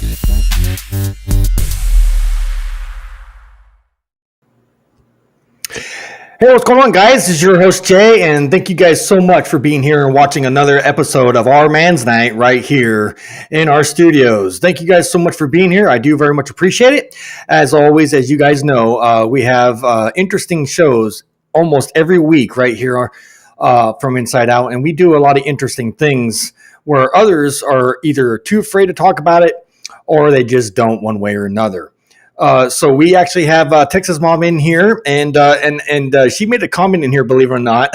Hey, what's going on, guys? This is your host, Jay, and thank you guys so much for being here and watching another episode of Our Man's Night right here in our studios. Thank you guys so much for being here. I do very much appreciate it. As always, as you guys know, we have interesting shows almost every week right here from Inside Out, and we do a lot of interesting things where others are either too afraid to talk about it or they just don't one way or another. So we actually have Texas Mom in here, and she made a comment in here, believe it or not,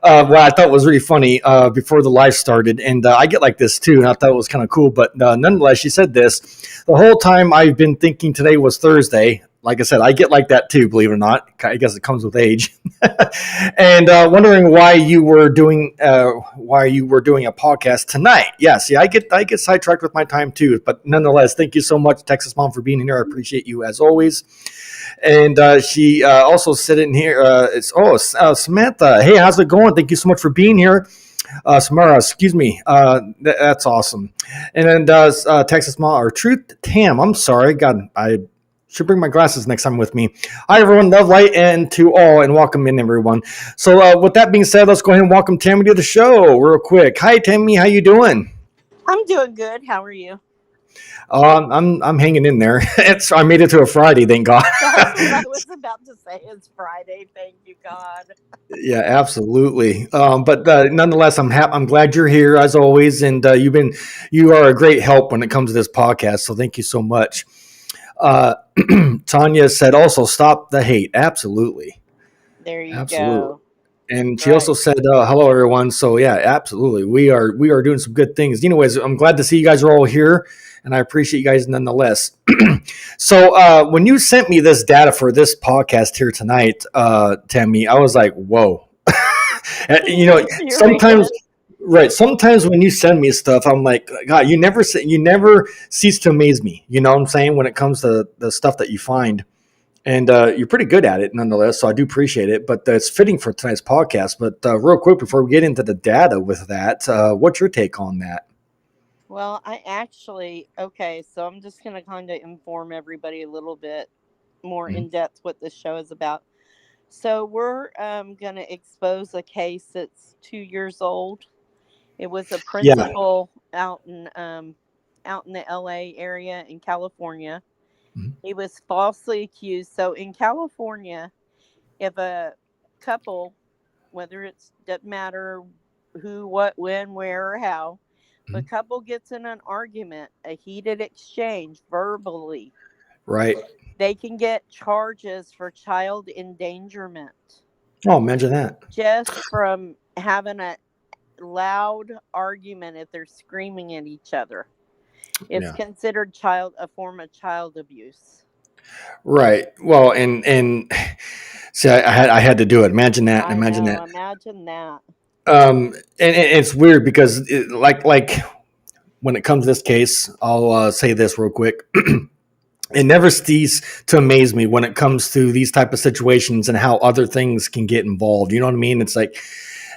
what I thought was really funny before the live started. And I get like this too, and I thought it was kind of cool. But nonetheless, she said this: the whole time I've been thinking today was Thursday. Like I said, I get like that too, believe it or not. I guess it comes with age. And wondering why you were doing a podcast tonight. Yeah, see, I get sidetracked with my time too. But nonetheless, thank you so much, Texas Mom, for being here. I appreciate you as always. And she also said in here, Samantha. Hey, how's it going? Thank you so much for being here. Samara, excuse me. That's awesome. And then Texas Mom, or Truth Tam. I'm sorry. God, I should bring my glasses next time with me. Hi, everyone. Love, light, and to all, and welcome in, everyone. So with that being said, let's go ahead and welcome Tammy to the show real quick. Hi, Tammy. How you doing? I'm doing good. How are you? I'm hanging in there. I made it to a Friday, thank God. That's what I was about to say. It's Friday. Thank you, God. Yeah, absolutely. But nonetheless, I'm glad you're here as always, and you are a great help when it comes to this podcast. So thank you so much. Tanya said also stop the hate. Absolutely. There you Absolutely. Go. And she also said, hello, everyone. So, yeah, absolutely. We are doing some good things. Anyways, I'm glad to see you guys are all here, and I appreciate you guys nonetheless. So when you sent me this data for this podcast here tonight, Tammy, I was like, whoa. Sometimes – right. Sometimes when you send me stuff, I'm like, God, you never cease to amaze me. You know what I'm saying? When it comes to the stuff that you find, and you're pretty good at it nonetheless. So I do appreciate it. But it's fitting for tonight's podcast. But real quick before we get into the data with that, what's your take on that? Well, so I'm just going to kind of inform everybody a little bit more in depth what this show is about. So we're going to expose a case that's 2 years old. It was a principal out in the LA area in California. Mm-hmm. He was falsely accused. So in California, if a couple, whether doesn't matter who, what, when, where, or how, mm-hmm. the couple gets in an argument, a heated exchange verbally, right, they can get charges for child endangerment. Oh, imagine that. Just from having a loud argument if they're screaming at each other. It's considered a form of child abuse. Right. Well, and see, I had to do it. Imagine that. Imagine that. And it's weird because like when it comes to this case, I'll say this real quick. It never ceases to amaze me when it comes to these type of situations and how other things can get involved. You know what I mean? It's like,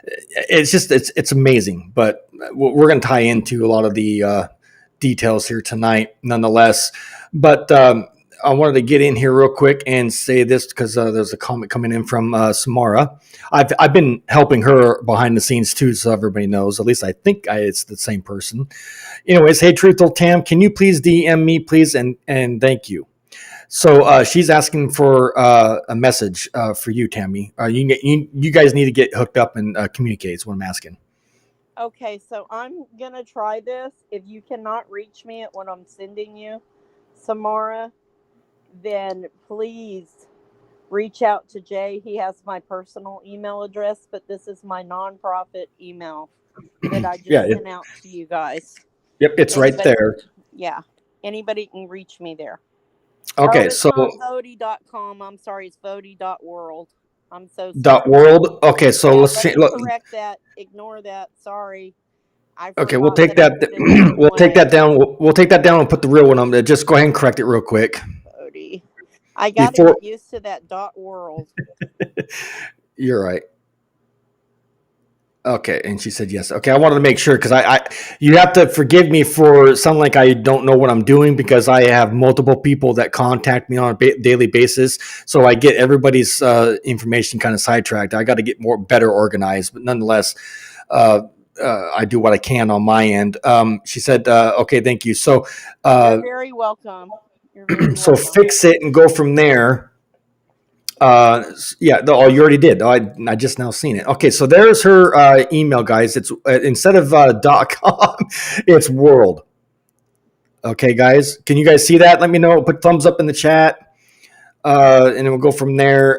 it's amazing, but we're going to tie into a lot of the details here tonight nonetheless. But I wanted to get in here real quick and say this because there's a comment coming in from Samara. I've been helping her behind the scenes too, so everybody knows. At least I think it's the same person. Anyways, hey, Truthful Tam, can you please DM me, please, and thank you. So she's asking for a message for you, Tammy. You guys need to get hooked up and communicate is what I'm asking. Okay, so I'm going to try this. If you cannot reach me at what I'm sending you, Samara, then please reach out to Jay. He has my personal email address, but this is my nonprofit email that I just sent out to you guys. Yep, it's right there. Yeah, anybody can reach me there. Okay, so it's not Vody.com. I'm sorry, it's Vody.world. I'm so sorry. .world. Okay, so let's see. Correct that. Ignore that. Sorry. Okay, we'll take that. We'll take that down. We'll take that down and put the real one on there. Just go ahead and correct it real quick. Vody. I got to get used to that .world. You're right. Okay, and she said yes. Okay, I wanted to make sure because you have to forgive me for sounding like I don't know what I'm doing because I have multiple people that contact me on a daily basis, so I get everybody's information kind of sidetracked. I got to get better organized, but nonetheless, uh, I do what I can on my end. She said, "Okay, thank you." So, You're very welcome. You're very so welcome. fix it and go from there. Yeah, you already did. I just now seen it. Okay, so there's her email, guys. It's instead of .com, it's world. Okay, guys, can you guys see that? Let me know. Put thumbs up in the chat, and then we'll go from there.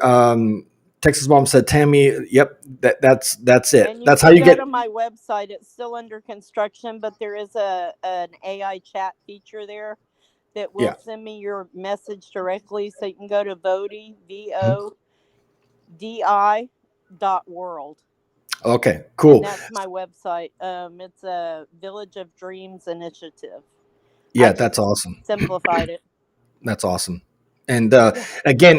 Texas mom said, "Tammy, yep, that's it. And you That's how can you go get." to my website. It's still under construction, but there is an AI chat feature there that will Yeah. send me your message directly. So you can go to Vodi, Mhm. VODI.world. Okay. And Cool. that's my website. It's a Village of Dreams initiative. I Yeah, just that's awesome. simplified it. That's awesome. And Yeah. again,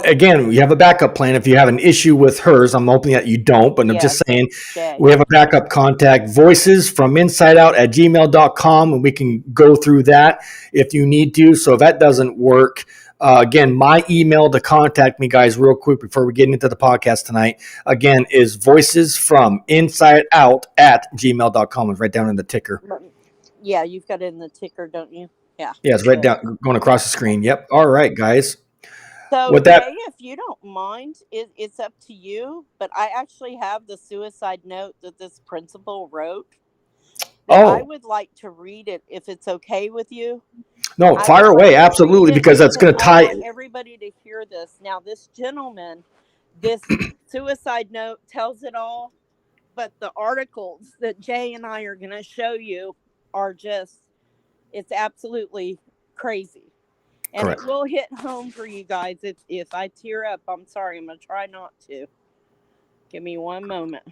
again, we have a backup plan. If you have an issue with hers, I'm hoping that you don't, but I'm Yes, just saying Jay. we have a backup contact, voices from inside out at gmail.com, and we can go through that if you need to. So if that doesn't work, again, my email to contact me, guys, real quick before we get into the podcast tonight, again, is voices from inside out at gmail.com. It's right down in the ticker. Yeah, you've got it in the ticker, don't you? Yeah. Yeah, it's right Good. down going across the screen. Yep. All right, guys. So, With that, Jay, if you don't mind, it's up to you. But I actually have the suicide note that this principal wrote that I oh, would like to read it if it's okay with you. no, I would fire like away. to read Absolutely. it Because that's because going to I tie. want everybody to hear this. Now, this gentleman, this suicide note tells it all, but the articles that Jay and I are going to show you are just, it's absolutely crazy. And it Correct. will hit home for you guys. If I tear up, I'm sorry. I'm going to try not to. Give me one moment.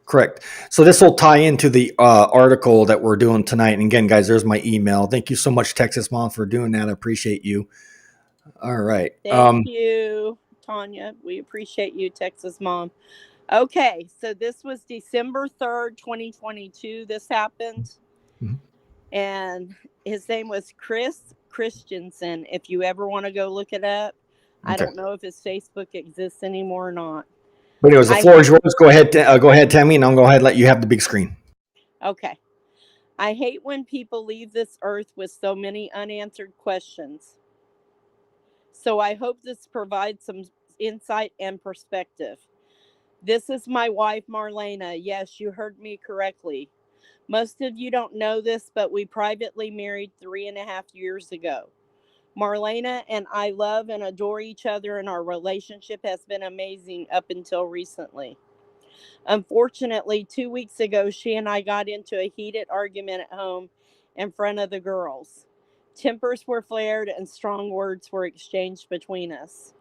Correct. So this will tie into the article that we're doing tonight. And again, guys, there's my email. Thank you so much, Texas Mom, for doing that. I appreciate you. All right. Thank you, Tanya. We appreciate you, Texas Mom. Okay, so this was December 3rd, 2022. This happened. Mhm. And his name was Chris Christensen. If you ever want to go look it up, I Okay. don't know if his Facebook exists anymore or not. But anyways, the I floor is yours. Go ahead, Tammy, and I'll go ahead and let you have the big screen. Okay. I hate when people leave this earth with so many unanswered questions. So I hope this provides some insight and perspective. This is my wife, Marlena. Yes, you heard me correctly. Most of you don't know this, but we privately married 3.5 years ago. Marlena and I love and adore each other, and our relationship has been amazing up until recently. Unfortunately, 2 weeks ago, she and I got into a heated argument at home in front of the girls. Tempers were flared and strong words were exchanged between us.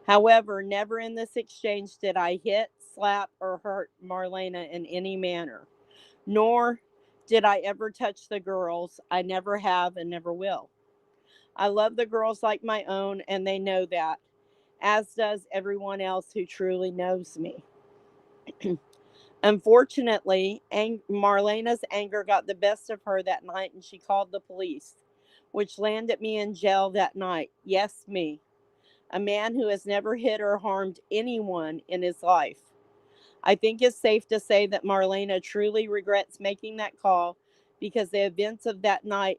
However, never in this exchange did I hit, slap, or hurt Marlena in any manner, nor did I ever touch the girls. I never have and never will. I love the girls like my own, and they know that, as does everyone else who truly knows me. Unfortunately, Marlena's anger got the best of her that night and she called the police, which landed me in jail that night. Yes, me, a man who has never hit or harmed anyone in his life. I think it's safe to say that Marlena truly regrets making that call because the events of that night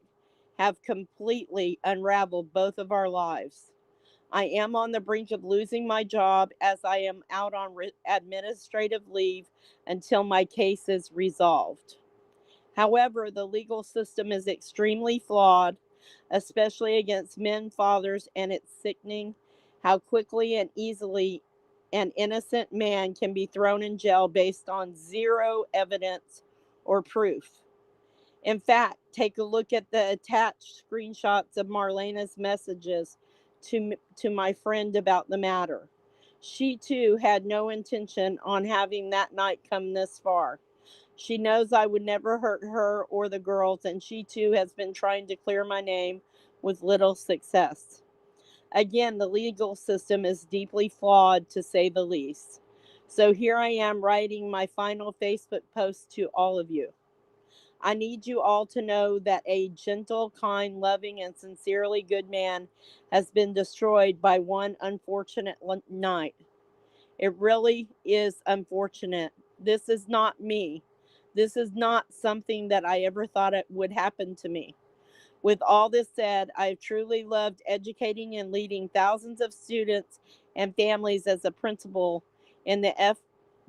have completely unraveled both of our lives. I am on the brink of losing my job as I am out on administrative leave until my case is resolved. However, the legal system is extremely flawed, especially against men fathers, and it's sickening how quickly and easily an innocent man can be thrown in jail based on zero evidence or proof. In fact, take a look at the attached screenshots of Marlena's messages to my friend about the matter. She too had no intention on having that night come this far. She knows I would never hurt her or the girls, and she too has been trying to clear my name with little success. Again, the legal system is deeply flawed to say the least. So here I am writing my final Facebook post to all of you. I need you all to know that a gentle, kind, loving, and sincerely good man has been destroyed by one unfortunate night. It really is unfortunate. This is not me. This is not something that I ever thought it would happen to me. With all this said, I've truly loved educating and leading thousands of students and families as a principal in the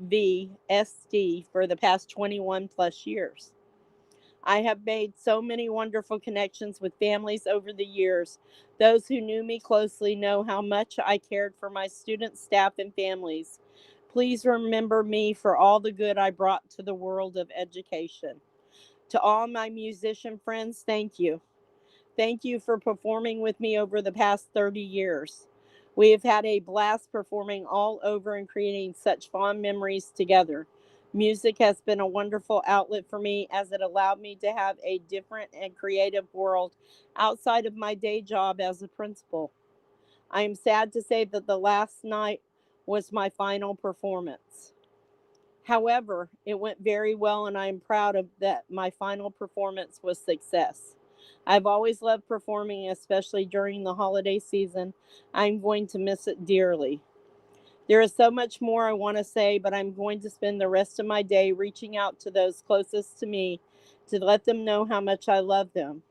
FVSD for the past 21 plus years. I have made so many wonderful connections with families over the years. Those who knew me closely know how much I cared for my students, staff, and families. Please remember me for all the good I brought to the world of education. To all my musician friends, thank you. Thank you for performing with me over the past 30 years. We have had a blast performing all over and creating such fond memories together. Music has been a wonderful outlet for me as it allowed me to have a different and creative world outside of my day job as a principal. I am sad to say that the last night was my final performance. However, it went very well and I am proud of that my final performance was success. I've always loved performing, especially during the holiday season. I'm going to miss it dearly. There is so much more I want to say, but I'm going to spend the rest of my day reaching out to those closest to me to let them know how much I love them.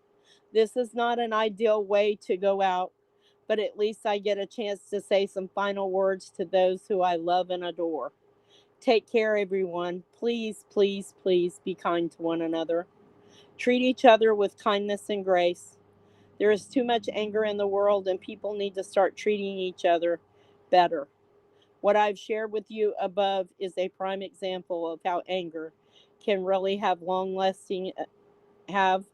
This is not an ideal way to go out, but at least I get a chance to say some final words to those who I love and adore. Take care, everyone. Please, please, please be kind to one another. Treat each other with kindness and grace. There is too much anger in the world, and people need to start treating each other better. What I've shared with you above is a prime example of how anger can really have long-lasting and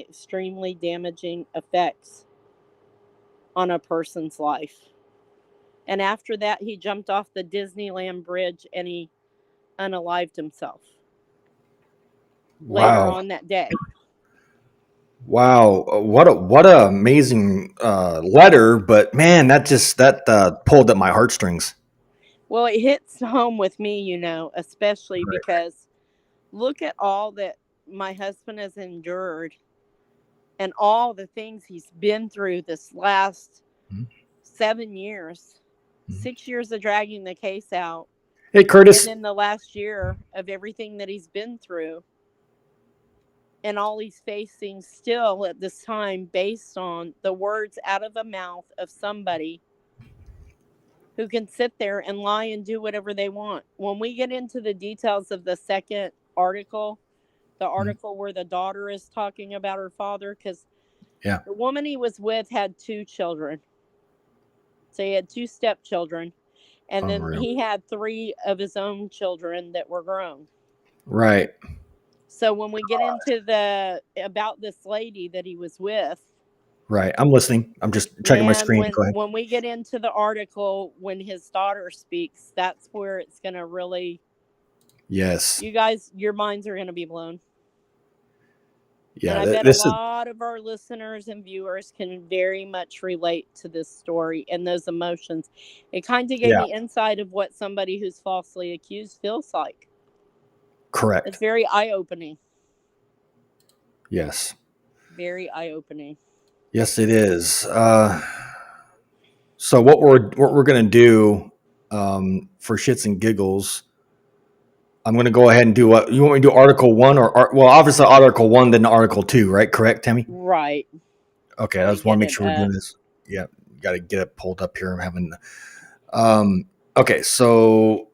extremely damaging effects on a person's life. And after that, he jumped off the Disneyland bridge and he unalived himself later Wow. on that day. Wow. What a amazing letter, but man, that pulled at my heartstrings. Well, it hits home with me, especially Right. because look at all that my husband has endured and all the things he's been through this last Mhm. 7 years, Mhm. 6 years of dragging the case out, Hey, and Curtis. then the last year of everything that he's been through and all he's facing still at this time based on the words out of the mouth of somebody who can sit there and lie and do whatever they want. When we get into the details of the second article, the Mhm. article where the daughter is talking about her father, because Yeah. the woman he was with had two children. So he had two stepchildren. And then Unreal. he had three of his own children that were grown. Right. So when we get into the about this lady that he was with, Right. I'm listening. I'm just checking my man, screen. when Go ahead. when we get into the article when his daughter speaks, that's where it's going to really, Yes. you guys, your minds are going to be blown. And Yeah. I bet a This is lot of our listeners and viewers can very much relate to this story and those emotions. It kind of gave yeah. me insight of what somebody who's falsely accused feels like. It's Correct. very eye-opening. Yes. Very eye-opening. Yes, it is. So what we're gonna do for shits and giggles, I'm gonna go ahead and do what you want me to do. Article one well, obviously Article one, then Article two, right? Correct, Tammy? Right. Okay, Let I me just want to get make it sure we're doing up. this. Yeah, got to get it pulled up here. I'm having. Um, okay, so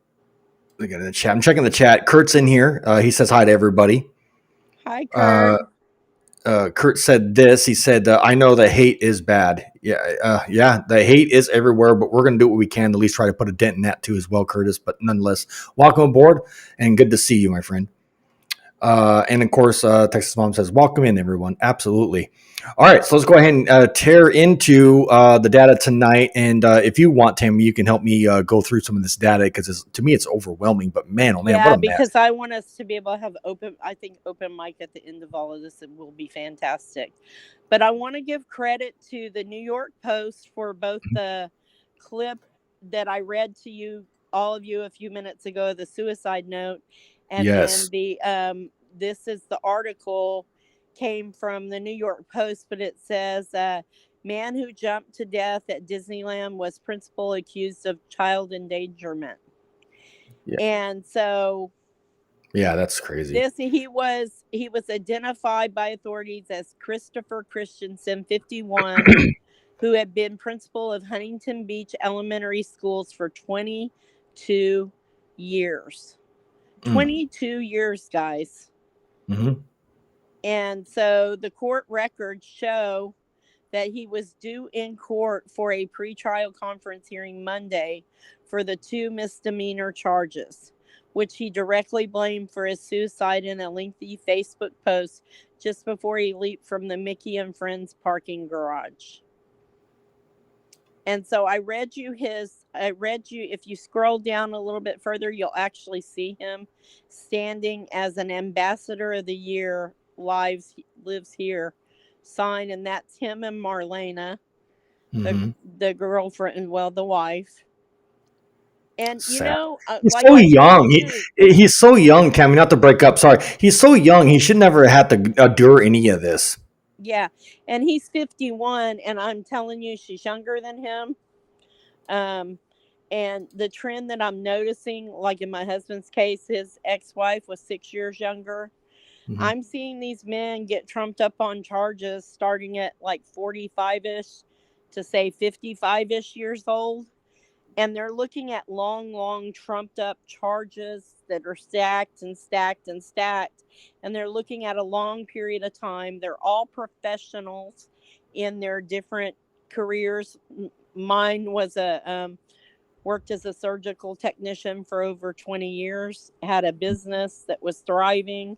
look at the chat. I'm checking the chat. Kurt's in here. He says hi to everybody. Hi, Kurt. Uh, Kurt said this. He said, "I know the hate is bad. Yeah, yeah, the hate is everywhere, but we're going to do what we can to at least try to put a dent in that too, as well, Curtis. But nonetheless, welcome aboard and good to see you, my friend." And of course, Texas Mom says, "Welcome in, everyone." Absolutely. All right, so let's go ahead and tear into the data tonight. And if you want, Tammy, you can help me go through some of this data because to me it's overwhelming. But man, oh man, what Yeah, a mess! because I want us to be able to have open mic at the end of all of this. It will be fantastic. But I want to give credit to the New York Post for both the clip that I read to you all of you a few minutes ago the suicide note, and then Yes. the this is the article came from the New York Post, but it says man who jumped to death at Disneyland was principal accused of child endangerment. Yeah. And so Yeah, that's crazy. he was identified by authorities as Christopher Christensen, 51, who had been principal of Huntington Beach Elementary Schools for 22 years. 22 years, guys. Mm-hmm. And so the court records show that he was due in court for a pretrial conference hearing Monday for the 2 misdemeanor charges, which he directly blamed for his suicide in a lengthy Facebook post just before he leaped from the Mickey and Friends parking garage. And so I read you, if you scroll down a little bit further, you'll actually see him standing as an Ambassador of the Year, lives here sign, and that's him and Marlena, Mm-hmm. the girlfriend, well, the wife. And Sad. He's like so I young. told you, He's so young, Cammy. Not to break up. Sorry. He's so young. He should never have to endure any of this. yeah, and he's 51, and I'm telling you, she's younger than him. And the trend that I'm noticing, like in my husband's case, his ex-wife was 6 years younger. Mm-hmm. I'm seeing these men get trumped up on charges starting at like 45-ish to say 55-ish years old. And they're looking at long trumped up charges that are stacked and stacked and stacked. And they're looking at a long period of time. They're all professionals in their different careers. Mine was worked as a surgical technician for over 20 years, had a business that was thriving.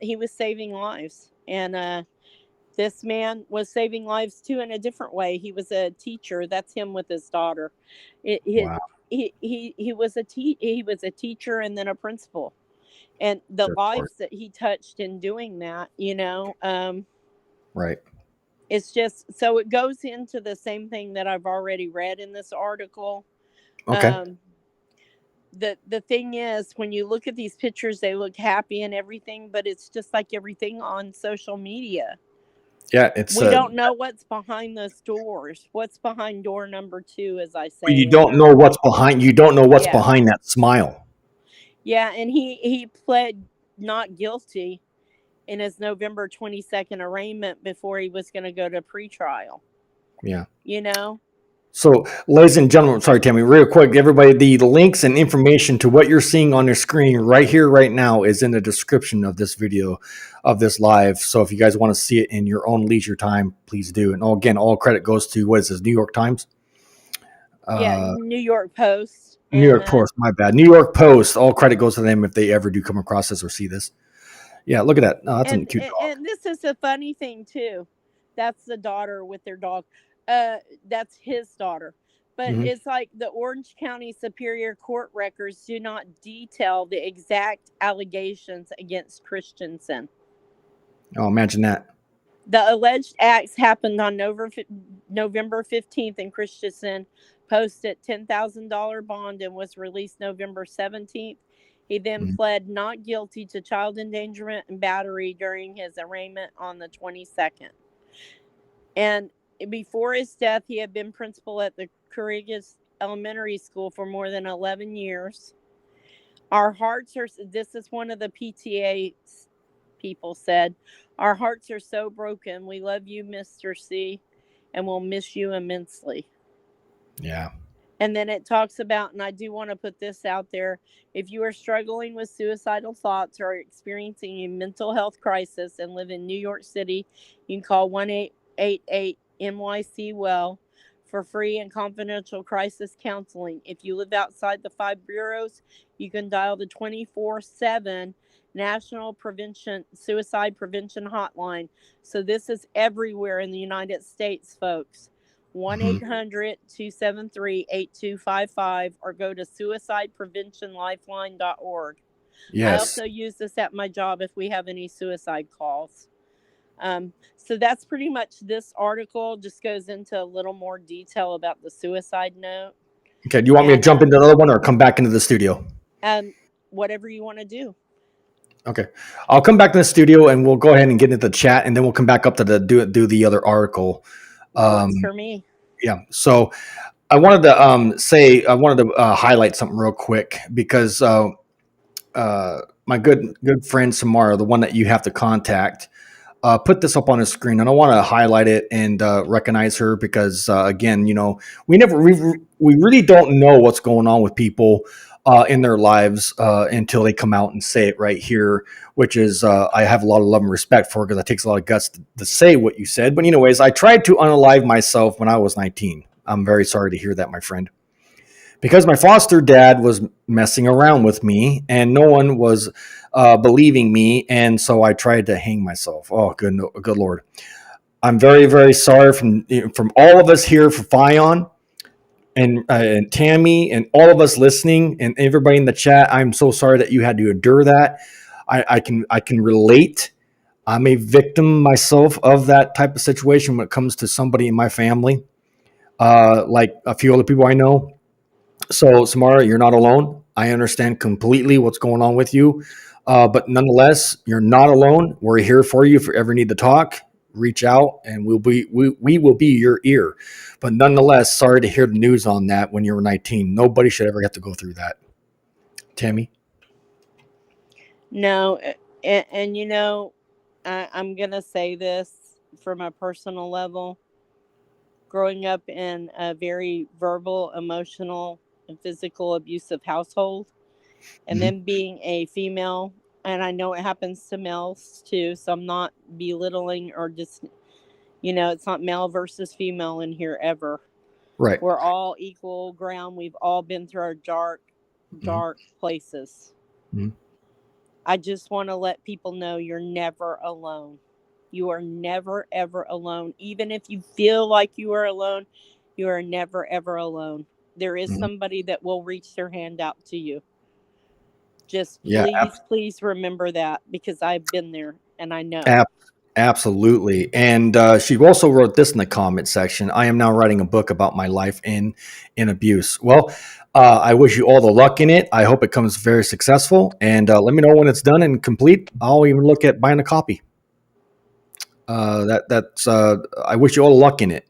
He was saving lives. And this man was saving lives too in a different way. He was a teacher. That's him with his daughter. Wow. He was a teacher and then a principal. And the lives that he touched in doing that, Right. it's just so it goes into the same thing that I've already read in this article. Okay. The thing is, when you look at these pictures, they look happy and everything, but it's just like everything on social media. Yeah, it's We don't know what's behind those doors. What's behind door number 2, as I say. you don't know what's behind. You don't know what's Yeah. behind that smile. Yeah, and he pled not guilty in his November 22nd arraignment before he was going to go to pretrial. Yeah. So, ladies and gentlemen, sorry, Tammy, real quick, everybody, the links and information to what you're seeing on your screen right here, right now, is in the description of this video, of this live. So if you guys want to see it in your own leisure time, please do. And again, all credit goes to, what is this, New York Times? New York Post. New York Post, my bad. New York Post, all credit goes to them if they ever do come across this or see this. Yeah, look at that. Oh, that's a cute dog. And this is a funny thing, too. That's the daughter with their dog. That's his daughter. But it's like the Orange County Superior Court records do not detail the exact allegations against Christensen. Oh, imagine that. The alleged acts happened on November 15th, and Christensen posted $10,000 bond and was released November 17th. He then pled not guilty to child endangerment and battery during his arraignment on the 22nd. And before his death, he had been principal at the Courageous Elementary School for more than 11 years. Our hearts are, this is one of the PTA people said, our hearts are so broken. We love you, Mr. C, and we'll miss you immensely. Yeah. And then it talks about, and I do want to put this out there, if you are struggling with suicidal thoughts or experiencing a mental health crisis and live in New York City, you can call 1-888-NYC-WELL for free and confidential crisis counseling. If you live outside the 5 boroughs, you can dial the 24/7 National Suicide Prevention Hotline. So this is everywhere in the United States, folks. 1-800-273-8255 or go to suicidepreventionlifeline.org. Yes. I also use this at my job if we have any suicide calls. So that's pretty much this article. Just goes into a little more detail about the suicide note. Okay. Do you want me to And jump into another one or come back into the studio? whatever you want to do. Okay. I'll come back to the studio and we'll go ahead and get into the chat, and then we'll come back up to do the other article. Works Um, for me. yeah. So I wanted to highlight something real quick because my good friend Samara, the one that you have to contact, put this up on the screen, and I want to highlight it and recognize her because again, we really don't know what's going on with people in their lives until they come out and say it right here, which is I have a lot of love and respect for, because it takes a lot of guts to say what you said. But anyways, I tried to unalive myself when I was 19. I'm very sorry to hear that, my friend, because my foster dad was messing around with me and no one was believing me. And so I tried to hang myself. Oh, good Lord. I'm very, very sorry from all of us here for Fion and Tammy and all of us listening and everybody in the chat. I'm so sorry that you had to endure that. I can relate. I'm a victim myself of that type of situation when it comes to somebody in my family, like a few other people I know. So, Samara, you're not alone. I understand completely what's going on with you. But nonetheless, you're not alone. We're here for you. If you ever need to talk, reach out and we will be your ear. But nonetheless, sorry to hear the news on that when you were 19. Nobody should ever have to go through that. Tammy? No, and I'm gonna say this from a personal level. Growing up in a very verbal, emotional, and physical abusive household, and Mhm. then being a female, and I know it happens to males too, so I'm not belittling or just, it's not male versus female in here ever. Right. We're all equal ground. We've all been through our dark, Mhm. dark places. Mhm. I just want to let people know you're never alone. You are never, ever alone. Even if you feel like you are alone, you are never, ever alone. There is Mhm. somebody that will reach their hand out to you. Just Yeah, please, please remember that, because I've been there and I know. ab- absolutely. And she also wrote this in the comment section. I am now writing a book about my life in abuse. Well, I wish you all the luck in it. I hope it comes very successful. And let me know when it's done and complete. I'll even look at buying a copy. That's I wish you all the luck in it.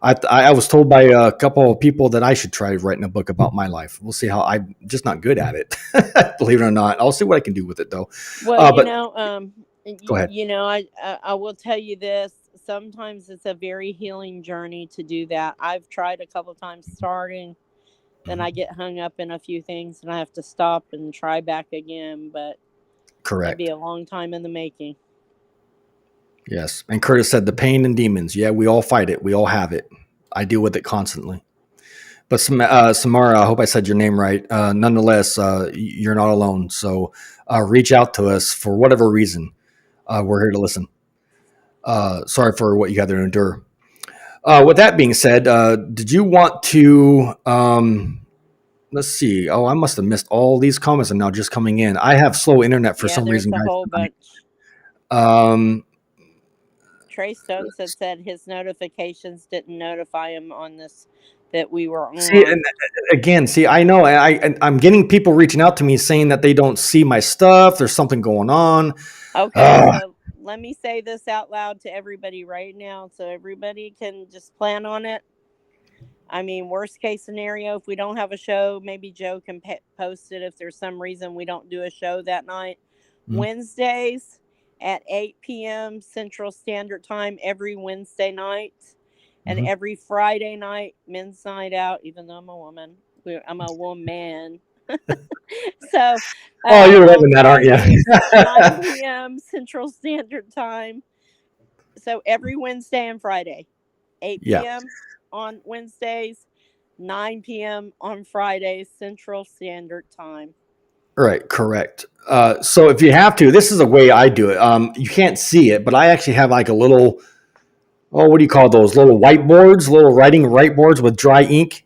I was told by a couple of people that I should try writing a book about my life. We'll see how. I'm just not good at it, believe it or not. I'll see what I can do with it though. Well, But go ahead. I will tell you this. Sometimes it's a very healing journey to do that. I've tried a couple times starting, then I Mhm. get hung up in a few things and I have to stop and try back again, but it'd be Correct. a long time in the making. Yes. And Curtis said the pain and demons. Yeah, we all fight it. We all have it. I deal with it constantly. But Samara, I hope I said your name right. Nonetheless, you're not alone. So reach out to us for whatever reason. We're here to listen. Sorry for what you had to endure. With that being said, did you want to? Let's see. Oh, I must have missed all these comments and now just coming in. I have slow internet for Yeah, some there's reason, a guys. whole bunch. Um, Trey Stone said his notifications didn't notify him on this that we were See, on. and again, see, I know I'm getting people reaching out to me saying that they don't see my stuff. There's something going on. Okay, Uh, so let me say this out loud to everybody right now so everybody can just plan on it. I mean, worst case scenario, if we don't have a show, maybe Joe can post it if there's some reason we don't do a show that night. mm, Wednesdays at 8 p.m. Central Standard Time every Wednesday night. And mhm. every Friday night, men's night out, even though I'm a woman. I'm a woman. So Oh, you're on loving that, aren't Fridays, you? 9 p.m. Central Standard Time. So every Wednesday and Friday, 8 Yeah. p.m. on Wednesdays, 9 p.m. on Fridays, Central Standard Time. Right. Correct. So if you have to, this is the way I do it. You can't see it, but I actually have like a little. Oh, what do you call those? Little whiteboards, little writing whiteboards with dry ink,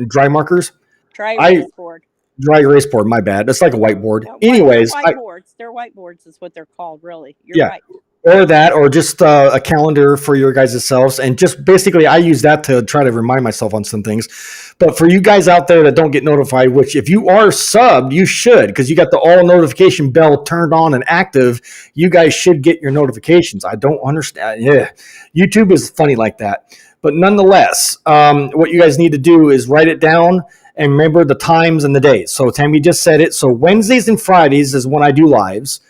dry markers. Dry I erase board. dry erase board. My bad. That's like a whiteboard. No, what? They're Anyways, whiteboards. They're whiteboards, is what they're called. Really, you're yeah. right. or that, or just a calendar for your guys' selves. And just basically, I use that to try to remind myself on some things. But for you guys out there that don't get notified, which if you are subbed, you should, because you got the all notification bell turned on and active, you guys should get your notifications. I don't understand. Yeah, YouTube is funny like that. But nonetheless, what you guys need to do is write it down and remember the times and the days. So Tammy just said it. So Wednesdays and Fridays is when I do lives.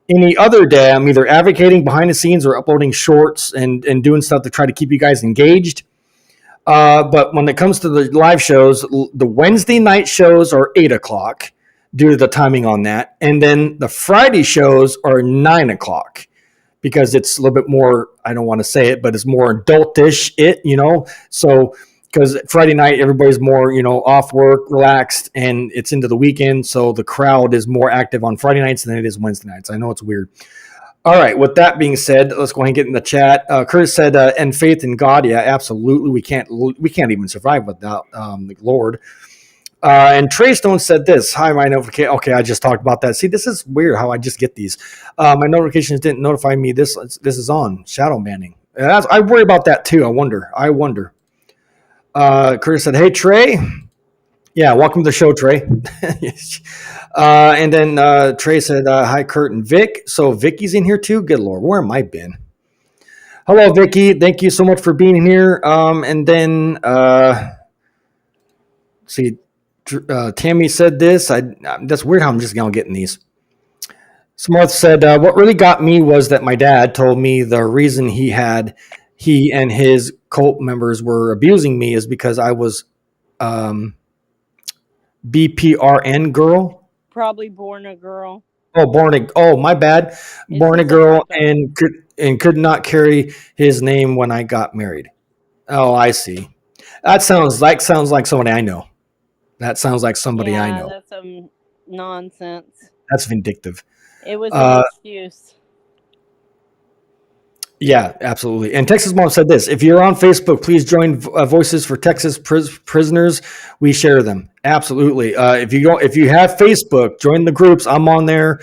Any other day, I'm either advocating behind the scenes or uploading shorts and doing stuff to try to keep you guys engaged. But when it comes to the live shows, the Wednesday night shows are 8 o'clock due to the timing on that. And then the Friday shows are 9 o'clock because it's a little bit more, I don't want to say it, but it's more adultish, So, because Friday night, everybody's more, off work, relaxed, and it's into the weekend. So the crowd is more active on Friday nights than it is Wednesday nights. I know it's weird. All right. With that being said, let's go ahead and get in the chat. Curtis said, "And faith in God." Yeah, absolutely. We can't even survive without the Lord. And Trey Stone said this. Hi, my notification. Okay, I just talked about that. See, this is weird how I just get these. My notifications didn't notify me. This is on shadow banning. I worry about that too. I wonder. Curtis said, "Hey, Trey." Yeah, welcome to the show, Trey. And then Trey said, "Hi, Kurt and Vic." So Vicky's in here too. Good Lord, where am I been? Hello, Vicky. Thank you so much for being here. And then see, Tammy said this. That's weird how I'm just now getting these. Smarth said, "What really got me was that my dad told me the reason he and his cult members were abusing me is because I was BPRN girl." Probably born a girl. Oh, my bad. Born a girl and could not carry his name when I got married. Oh, I see. That sounds like somebody I know. That sounds like somebody I know. That's some nonsense. That's vindictive. It was an excuse. Yeah, absolutely. And Texas Mom said this: "If you're on Facebook, please join Voices for Texas Prisoners. We share them. Absolutely. If you have Facebook, join the groups. I'm on there.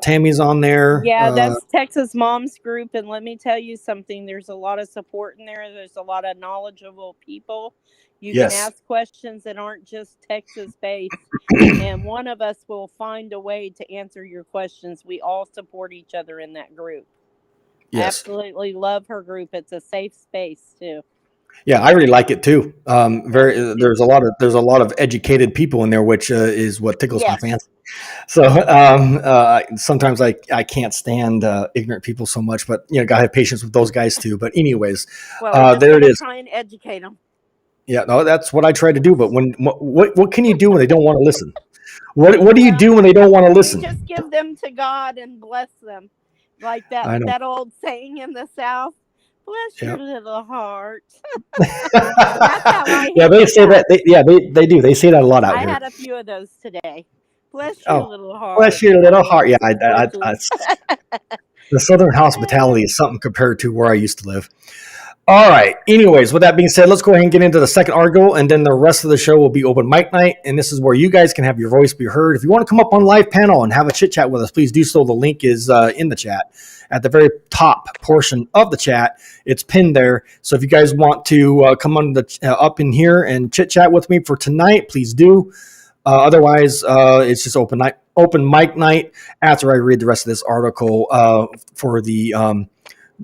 Tammy's on there. Yeah, that's Texas Moms Group. And let me tell you something. There's a lot of support in there. There's a lot of knowledgeable people. You can ask questions that aren't just Texas based, and one of us will find a way to answer your questions. We all support each other in that group." Yes. Absolutely love her group. It's a safe space too. Yeah, I really like it too. There's a lot of educated people in there, which is what tickles my fancy. So sometimes I can't stand ignorant people so much, but gotta have patience with those guys too. But anyways, there it is. Try and educate them. Yeah, no, that's what I try to do. But what can you do when they don't want to listen? What do you do when they don't want to listen? You just give them to God and bless them. Like that old saying in the South, "Bless your little heart." That's how I yeah, they say that. They do. They say that a lot out here. I had a few of those today. Bless your little heart. Bless your little heart. Yeah, the Southern hospitality is something compared to where I used to live. All right. Anyways, with that being said, let's go ahead and get into the second article, and then the rest of the show will be open mic night, and this is where you guys can have your voice be heard. If you want to come up on live panel and have a chit chat with us, please do so. The link is in the chat at the very top portion of the chat. It's pinned there. So if you guys want to come on up in here and chit chat with me for tonight, please do. Otherwise, it's just open mic night after I read the rest of this article for the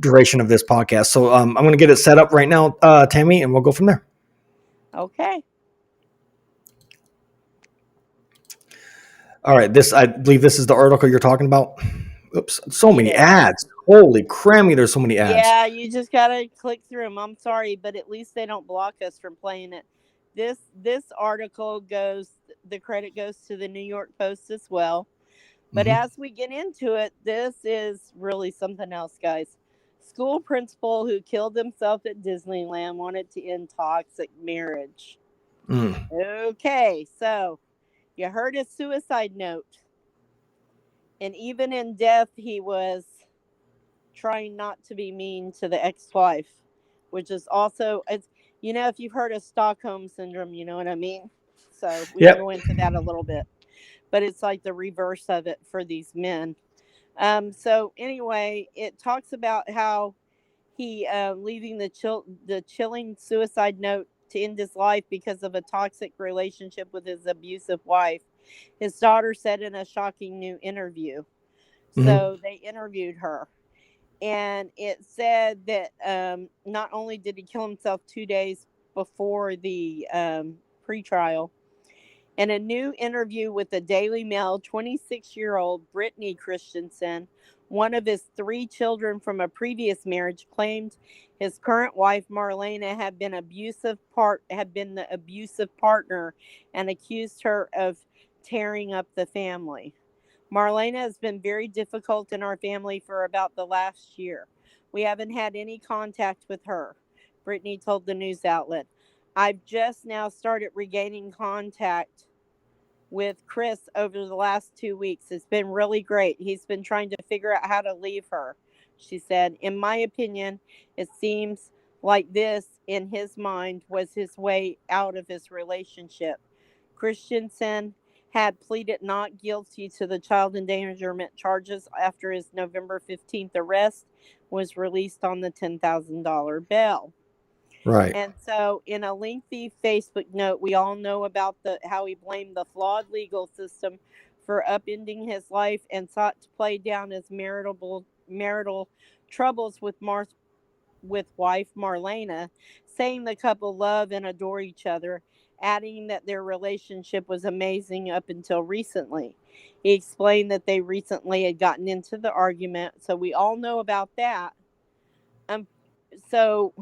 duration of this podcast. So I'm going to get it set up right now, Tammy, and we'll go from there. Okay. All right. I believe this is the article you're talking about. Oops. So many ads. Holy crammy. There's so many ads. Yeah. You just got to click through them. I'm sorry, but at least they don't block us from playing it. This article the credit goes to the New York Post as well. But as we get into it, this is really something else, guys. School principal who killed himself at Disneyland wanted to end toxic marriage. Okay, so you heard his suicide note. And even in death, he was trying not to be mean to the ex-wife, which is also, if you've heard of Stockholm Syndrome, you know what I mean? So we can go into that a little bit. But it's like the reverse of it for these men. So anyway, it talks about how he leaving the chilling suicide note to end his life because of a toxic relationship with his abusive wife. His daughter said in a shocking new interview. Hmm. So they interviewed her, and it said that not only did he kill himself 2 days before the pretrial, in a new interview with the Daily Mail, 26-year-old Brittany Christensen, one of his three children from a previous marriage, claimed his current wife Marlena had been the abusive partner, and accused her of tearing up the family. Marlena has been very difficult in our family for about the last year. We haven't had any contact with her, Brittany told the news outlet. I've just now started regaining contact with Chris over the last 2 weeks. It's been really great. He's been trying to figure out how to leave her, she said. In my opinion, it seems like this, in his mind, was his way out of his relationship. Christensen had pleaded not guilty to the child endangerment charges after his November 15th arrest, was released on the $10,000 bail. Right. And so, in a lengthy Facebook note, we all know about the how he blamed the flawed legal system for upending his life and sought to play down his marital troubles with wife Marlena, saying the couple love and adore each other, adding that their relationship was amazing up until recently. He explained that they recently had gotten into the argument, so we all know about that. Um, so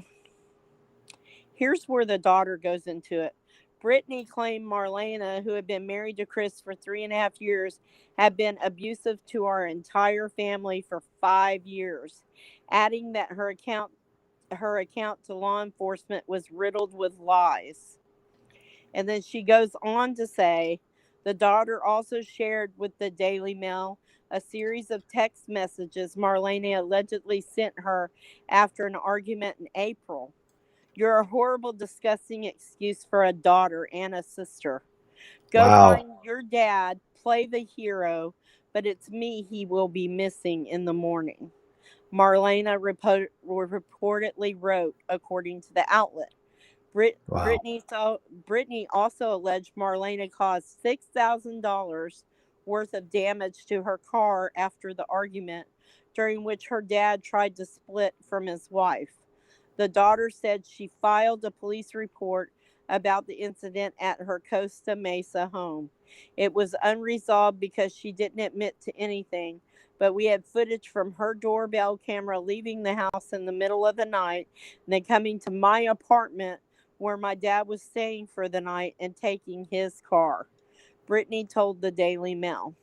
Here's where the daughter goes into it. Brittany claimed Marlena, who had been married to Chris for 3.5 years, had been abusive to our entire family for 5 years, adding that her account to law enforcement was riddled with lies. And then she goes on to say the daughter also shared with the Daily Mail a series of text messages Marlena allegedly sent her after an argument in April. You're a horrible, disgusting excuse for a daughter and a sister. Go Wow. find your dad, play the hero, but it's me he will be missing in the morning. Reportedly wrote, according to the outlet. Wow. Brittany also alleged Marlena caused $6,000 worth of damage to her car after the argument, during which her dad tried to split from his wife. The daughter said she filed a police report about the incident at her Costa Mesa home. It was unresolved because she didn't admit to anything, but we had footage from her doorbell camera leaving the house in the middle of the night and then coming to my apartment where my dad was staying for the night and taking his car, Brittany told the Daily Mail.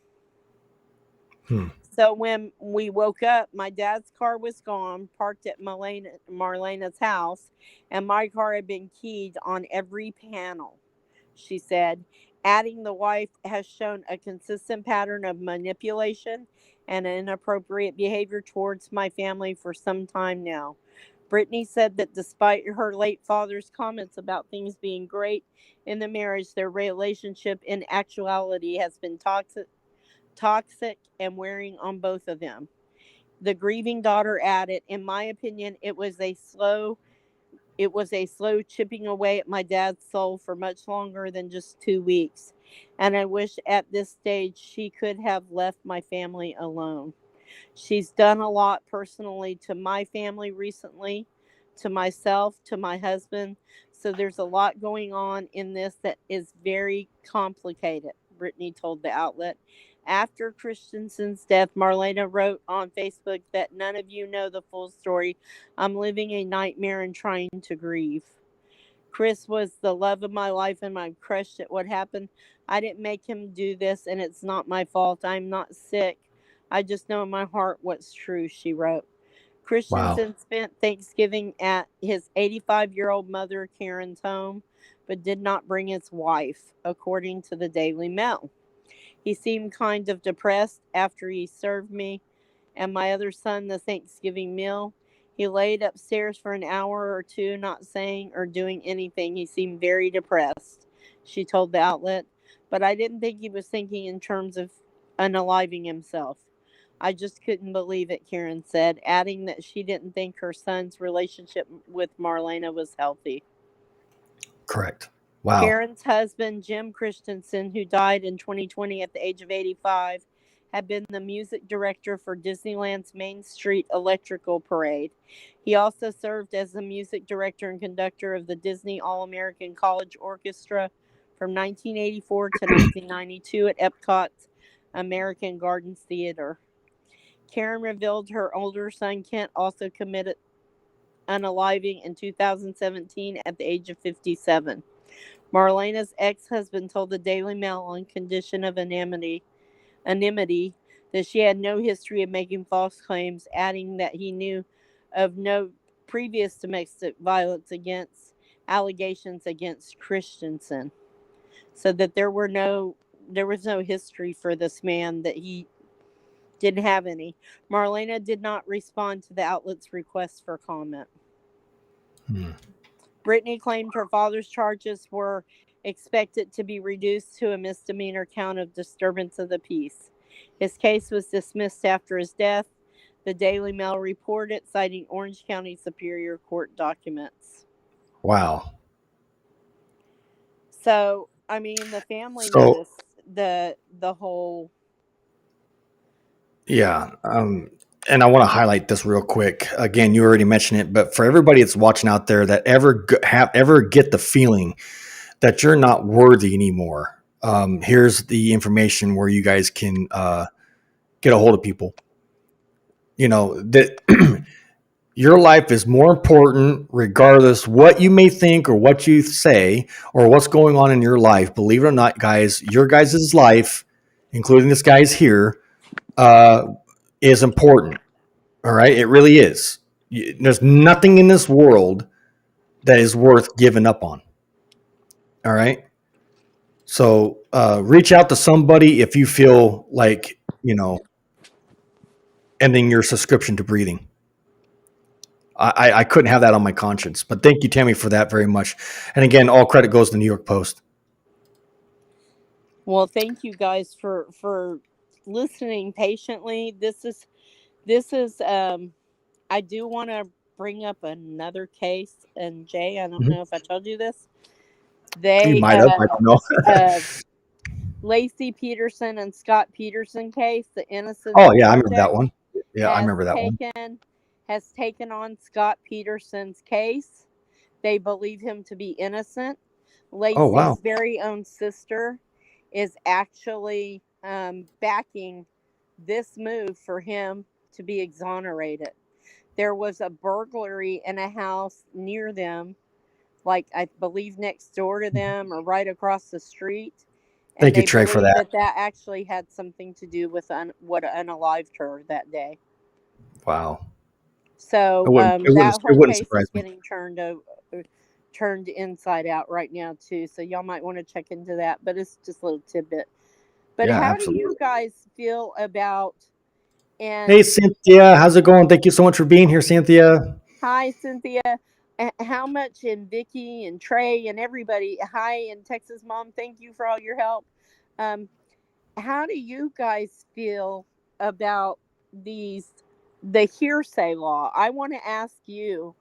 Hmm. So when we woke up, my dad's car was gone, parked at Marlena's house, and my car had been keyed on every panel, she said, adding the wife has shown a consistent pattern of manipulation and inappropriate behavior towards my family for some time now. Brittany said that despite her late father's comments about things being great in the marriage, their relationship in actuality has been toxic and wearing on both of them. The grieving daughter added, in my opinion, it was a slow chipping away at my dad's soul for much longer than just 2 weeks. And I wish at this stage she could have left my family alone. She's done a lot personally to my family recently, to myself, to my husband. So there's a lot going on in this that is very complicated, Brittany told the outlet. After Christensen's death, Marlena wrote on Facebook that none of you know the full story. I'm living a nightmare and trying to grieve. Chris was the love of my life and I'm crushed at what happened. I didn't make him do this and it's not my fault. I'm not sick. I just know in my heart what's true, she wrote. Wow. Christensen spent Thanksgiving at his 85-year-old mother Karen's home, but did not bring his wife, according to the Daily Mail. He seemed kind of depressed after he served me and my other son the Thanksgiving meal. He laid upstairs for an hour or two, not saying or doing anything. He seemed very depressed, she told the outlet. But I didn't think he was thinking in terms of unaliving himself. I just couldn't believe it, Karen said, adding that she didn't think her son's relationship with Marlena was healthy. Correct. Wow. Karen's husband, Jim Christensen, who died in 2020 at the age of 85, had been the music director for Disneyland's Main Street Electrical Parade. He also served as the music director and conductor of the Disney All American College Orchestra from 1984 to 1992 at Epcot's American Gardens Theater. Karen revealed her older son, Kent, also committed unaliving in 2017 at the age of 57. Marlena's ex-husband told the Daily Mail on condition of anonymity that she had no history of making false claims, adding that he knew of no previous domestic violence against allegations against Christensen. So that there was no history for this man, that he didn't have any. Marlena did not respond to the outlet's request for comment. Brittany claimed her father's charges were expected to be reduced to a misdemeanor count of disturbance of the peace. His case was dismissed after his death, the Daily Mail reported, citing Orange County Superior Court documents. Wow. So, I mean, the family So noticed the whole. yeah, and I want to highlight this real quick. Again, you already mentioned it, but for everybody that's watching out there that ever get the feeling that you're not worthy anymore, here's the information where you guys can get a hold of people. You know that your life is more important, regardless what you may think or what you say or what's going on in your life. Believe it or not, guys, your guys' life, including this guy's here, is important. All right, it really is. There's nothing in this world that is worth giving up on. All right. So reach out to somebody if you feel like, ending your subscription to breathing. I couldn't have that on my conscience. But thank you, Tammy, for that very much. And again, all credit goes to the New York Post. Well, thank you guys for listening patiently. This is I do want to bring up another case, and Jay, I don't know if I told you this. You They might have. I don't know. Lacey Peterson and Scott Peterson case, the Innocence Oh, yeah, I remember that Project, one. Yeah, I remember that one. has taken on Scott Peterson's case. They believe him to be innocent. Oh, wow. Lacey's very own sister is actually backing this move for him to be exonerated. There was a burglary in a house near them, like I believe next door to them or right across the street. And Thank you, they Trey, for believe that. that actually had something to do with what unalived her that day. Wow. So It that whole wouldn't case is surprise me. getting turned inside out right now too. So y'all might want to check into that. But it's just a little tidbit. But Yeah, how do absolutely. you guys feel about Hey, and Cynthia, how's it going? Thank you so much for being here, Cynthia. hi Cynthia, how much and Vicky and Trey and everybody, hi, and Texas Mom, thank you for all your help. Um, how do you guys feel about the hearsay law? I want to ask you,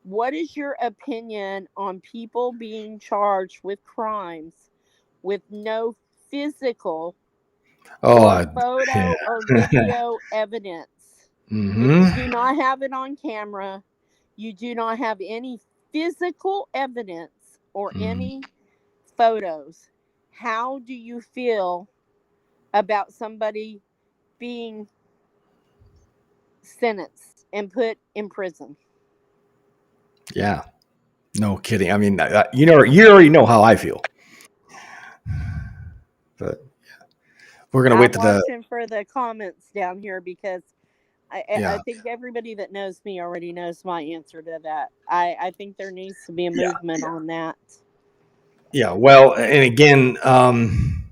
what is your opinion on people being charged with crimes with no physical or Oh, yeah. photo or video evidence? If Mm-hmm. you do not have it on camera, you do not have any physical evidence or Mm. any photos, how do you feel about somebody being sentenced and put in prison? Yeah. No kidding. I mean, you already know how I feel. But we're gonna wait I'm to the watching for the comments down here because I yeah, think everybody that knows me already knows my answer to that. I think there needs to be a yeah, movement on that. yeah. Well, and again, I'm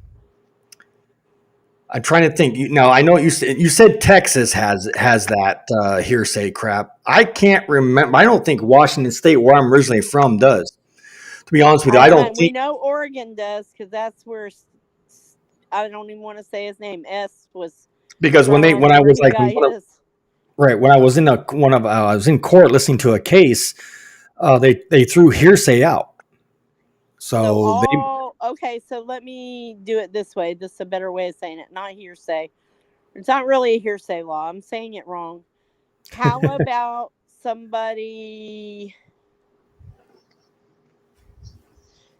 trying to think. Now, I know you said Texas has that hearsay crap. I can't remember. I don't think Washington State, where I'm originally from, does. To be honest with you, I don't We think. know Oregon does because that's where I don't even want to say his name. S was Because when from I where was he like, got his. right, when I was in I was in court listening to a case, they threw hearsay out. So So they, okay, so let me do it this way. This is a better way of saying it, not hearsay. It's not really a hearsay law. I'm saying it wrong. How about somebody,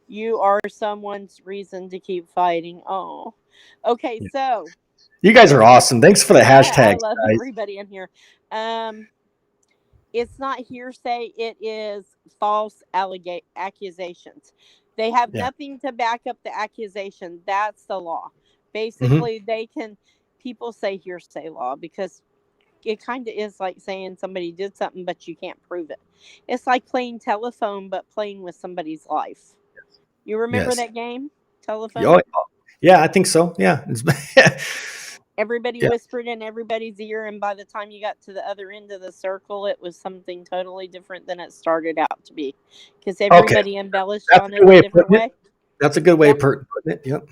you are someone's reason to keep fighting? Oh. Okay, so you guys are awesome. Thanks for the I hashtags, love guys. everybody in here. Um it's not hearsay, it is false accusations. They have Yeah. nothing to back up the accusation. That's the law. Hmm. Basically, people say hearsay law because it kind of is like saying somebody did something, but you can't prove it. It's like playing telephone, but playing with somebody's life. You remember Yes. that game, telephone? Oh, yeah, I think so. Yeah. Everybody Yeah. whispered in everybody's ear, and by the time you got to the other end of the circle, it was something totally different than it started out to be, because Okay. everybody embellished That's a on good it a way of different putting it. way. That's a good way Yep. of putting it. Yep.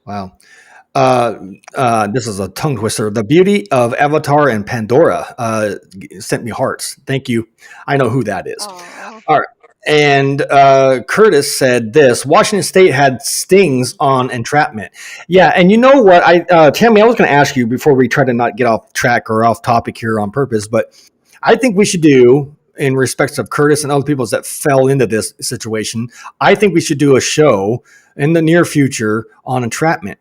Wow. This is a tongue twister. The beauty of Avatar and Pandora sent me hearts. Thank you. I know who that is. Aw. All right. And Curtis said this: Washington State had stings on entrapment. Yeah, and you know what? Tammy, I was going to ask you before we try to not get off track or off topic here on purpose, but I think we should do, in respects of Curtis and other people that fell into this situation, I think we should do a show in the near future on entrapment.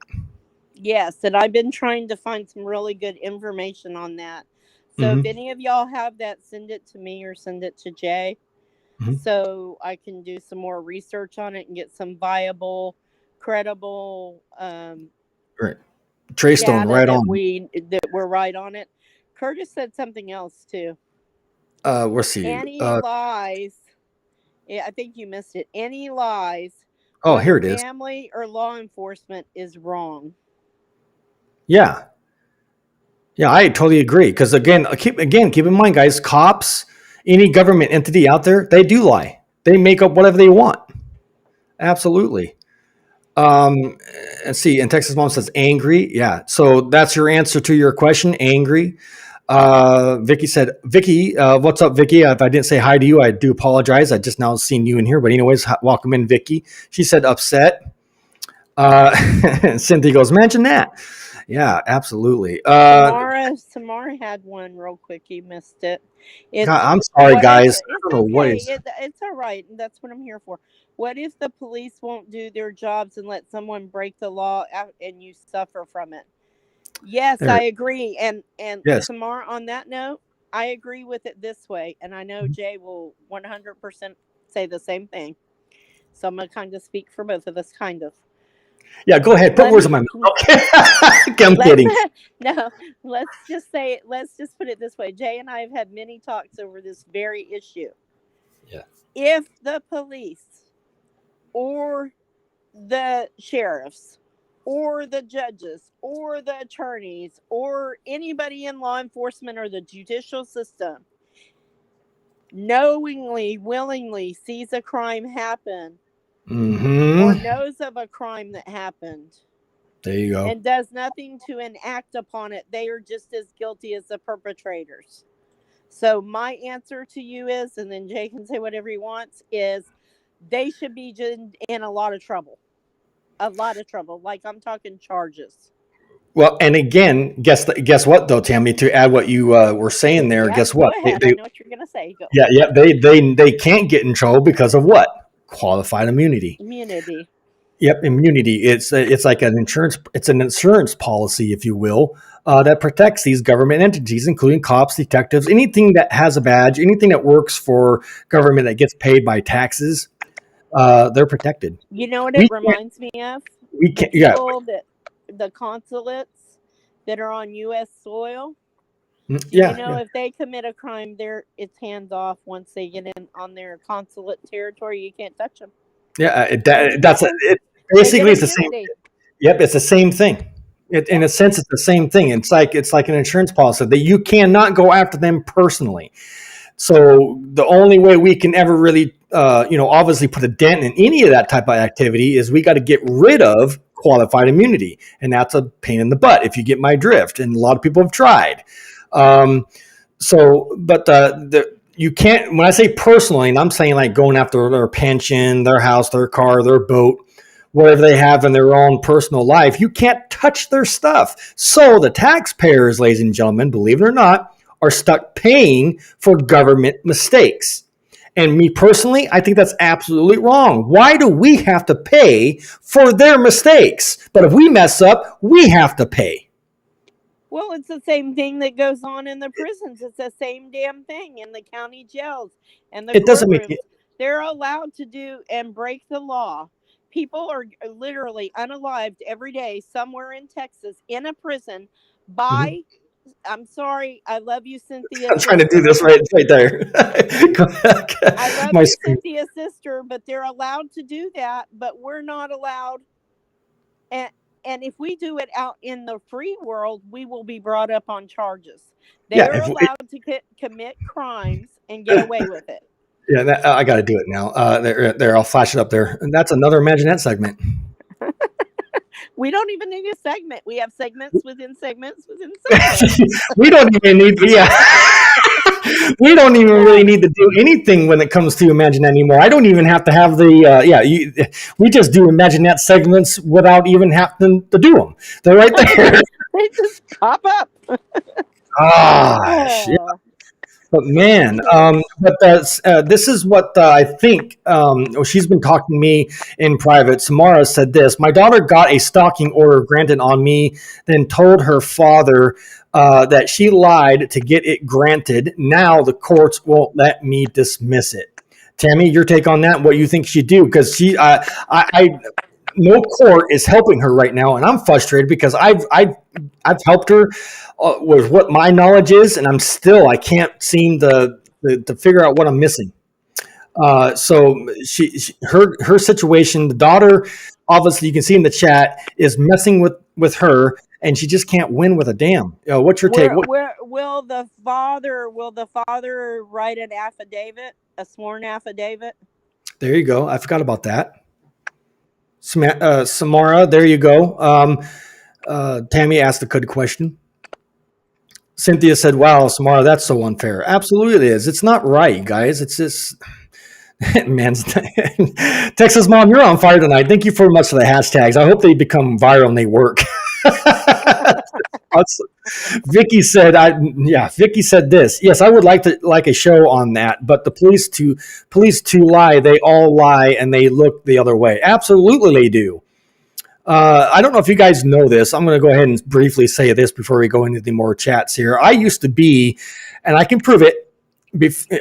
Yes, and I've been trying to find some really good information on that. So if Hmm. any of y'all have that, send it to me or send it to Jay, Hmm. so I can do some more research on it and get some viable, credible Right. Trey Stone, data right on. that we're right on it. Curtis said something else too. We'll see. Any lies, yeah, I think you missed it. Any lies, Oh, here whether it is. family or law enforcement, is wrong. Yeah. Yeah, I totally agree. Because keep in mind, guys, cops, any government entity out there, they do lie. They make up whatever they want. Absolutely. Um, and see, and Texas Mom says angry. Yeah. So that's your answer to your question, angry. Vicky said, Vicky, what's up, Vicky? If I didn't say hi to you, I do apologize. I just now seen you in here. But anyways, welcome in, Vicky. She said upset. Cynthia goes, mention that. Yeah, absolutely. Samara had one real quick. You missed it. God, It's I'm sorry, what if guys. I it's don't know what okay. is. It's all right. That's what I'm here for. What if the police won't do their jobs and let someone break the law out and you suffer from it? Yes, There. I agree. And Yes. Samar, on that note, I agree with it this way, and I know Jay will 100% say the same thing. So I'm gonna kind of speak for both of us, kind of. Yeah. Go ahead. Put Let words me in my mouth. Okay. I'm let's kidding. no, let's just put it this way. Jay and I have had many talks over this very issue. Yeah. If the police or the sheriffs or the judges or the attorneys or anybody in law enforcement or the judicial system knowingly, willingly sees a crime happen or Mm-hmm. knows of a crime that happened There you go. and does nothing to enact upon it, they are just as guilty as the perpetrators. So my answer to you is, and then Jay can say whatever he wants, is they should be in a lot of trouble. A lot of trouble. Like I'm talking charges. Well, and again, guess what though, Tammy? To add what you were saying there, Yep, guess go what? ahead. I know what you're gonna say. Go. Yeah, they can't get in trouble because of what? Qualified immunity. Immunity. Yep, immunity. It's like an insurance. It's an insurance policy, if you will, that protects these government entities, including cops, detectives, anything that has a badge, anything that works for government that gets paid by taxes. They're protected. You know what We it can't. reminds me of? We The can't. Yeah. people the consulates that are on U.S. soil. Do you Yeah. know Yeah. if they commit a crime, it's hands off once they get in on their consulate territory. You can't touch them. Yeah. Same thing. They get Basically, it's the same. immunity. Yep, it's the same thing. In Yep. a sense, it's the same thing. It's like an insurance policy that you cannot go after them personally. So the only way we can ever really, obviously put a dent in any of that type of activity is we got to get rid of qualified immunity, and that's a pain in the butt if you get my drift. And a lot of people have tried. You can't. When I say personally, and I'm saying like going after their pension, their house, their car, their boat, whatever they have in their own personal life, you can't touch their stuff. So the taxpayers, ladies and gentlemen, believe it or not, are stuck paying for government mistakes. And me personally, I think that's absolutely wrong. Why do we have to pay for their mistakes? But if we mess up, we have to pay. Well, it's the same thing that goes on in the prisons. It's the same damn thing in the county jails and the courtrooms. They're allowed to do and break the law. People are literally unalived every day somewhere in Texas in a prison by... I'm sorry. I love you, Cynthia. I'm trying to do this right there. I love you, Cynthia's sister, but they're allowed to do that, but we're not allowed. And if we do it out in the free world, we will be brought up on charges. They're allowed to commit crimes and get away with it. Yeah, I got to do it now. There, I'll flash it up there. And that's another Imaginette segment. We don't even need a segment. We have segments within segments within segments. We don't even need we don't even really need to do anything when it comes to Imaginette anymore. I don't even have to have we just do Imaginette segments without even having to do them. They're right there. They just pop up. Yeah. But man, this is what I think. She's been talking to me in private. Samara said this: my daughter got a stalking order granted on me, then told her father that she lied to get it granted. Now the courts won't let me dismiss it. Tammy, your take on that? What you think she do? Because no court is helping her right now, and I'm frustrated because I've helped her with what my knowledge is, and I can't seem to figure out what I'm missing. So her situation, the daughter, obviously you can see in the chat, is messing with her, and she just can't win with a damn. What's your take? Will the father write an affidavit, a sworn affidavit? There you go. I forgot about that. Samara, there you go. Tammy asked a good question. Cynthia said, wow, Samara, that's so unfair. Absolutely it is. It's not right, guys. It's just... Man's Texas Mom, you're on fire tonight. Thank you very much for the hashtags. I hope they become viral and they work. Vicky said, Vicky said this. Yes, I would like a show on that, but the police to lie, they all lie and they look the other way. Absolutely they do. I don't know if you guys know this. I'm going to go ahead and briefly say this before we go into the more chats here. I used to be, and I can prove it,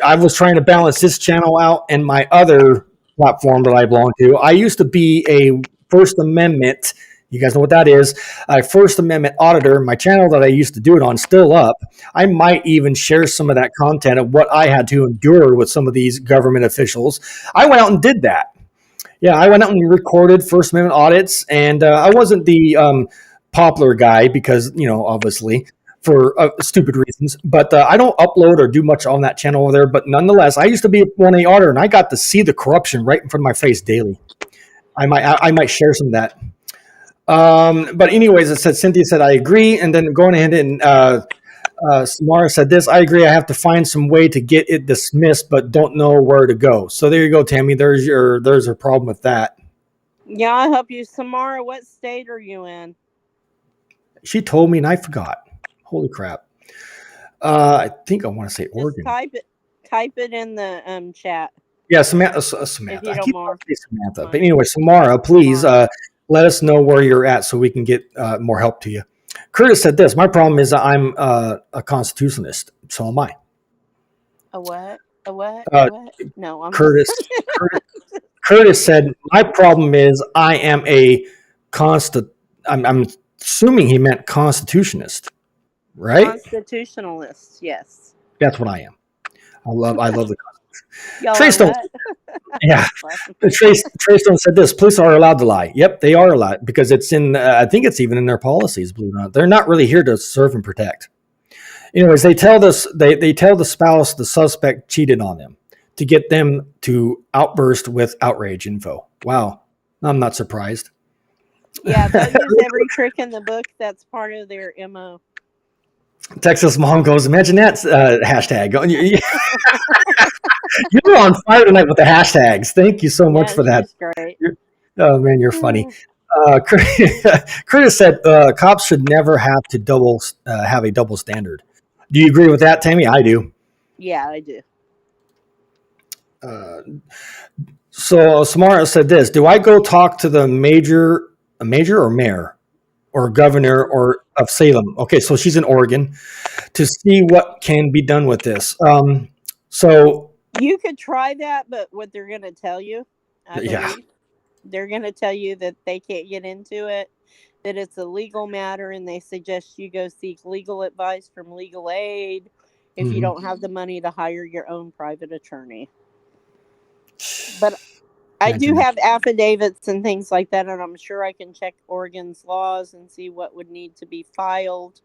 I was trying to balance this channel out and my other platform that I belong to. I used to be a First Amendment, you guys know what that is, a First Amendment auditor. My channel that I used to do it on still up. I might even share some of that content of what I had to endure with some of these government officials. I went out and did that. Yeah, I went out and recorded First Amendment audits, and I wasn't the popular guy because, obviously, for stupid reasons. But I don't upload or do much on that channel over there. But nonetheless, I used to be one A auditor, and I got to see the corruption right in front of my face daily. I might share some of that. But anyways, Cynthia said, I agree. And then going ahead and Samara said this, I agree. I have to find some way to get it dismissed, but don't know where to go. So there you go, Tammy. There's a problem with that. Yeah, I'll help you. Samara, what state are you in? She told me and I forgot. Holy crap. I think I want to say Oregon. Type it in the chat. Yeah, Samantha. I keep wanting to say Samantha. But anyway, Samara, please let us know where you're at so we can get more help to you. Curtis said this, my problem is I'm a constitutionalist. So am I. A what? No, I'm Curtis. Curtis said, my problem is I am a I'm assuming he meant constitutionalist, right? Constitutionalist, yes. That's what I am. I love the Y'all Treystone. Yeah. Treystone said this, police are allowed to lie. Yep, they are allowed because it's in, I think it's even in their policies, believe it or not. They're not really here to serve and protect. Anyways, they tell the spouse the suspect cheated on them to get them to outburst with outrage info. Wow. I'm not surprised. Yeah, they'll use every trick in the book. That's part of their MO. Texas mom goes, imagine that hashtag. You're on fire tonight with the hashtags. Thank you so much Yeah, for that. she's great. Oh man, you're funny. Curtis said cops should never have to have a double standard. Do you agree with that, Tammy? I do. Yeah, I do. Uh, so Samara said this: do I go talk to the major or mayor or governor or of Salem? Okay, so she's in Oregon to see what can be done with this. So You could try that, but what they're going to tell you, I yeah, believe, they're going to tell you that they can't get into it, that it's a legal matter, and they suggest you go seek legal advice from legal aid if you mhm. don't have the money to hire your own private attorney. But I do Imagine that. have affidavits and things like that, and I'm sure I can check Oregon's laws and see what would need to be filed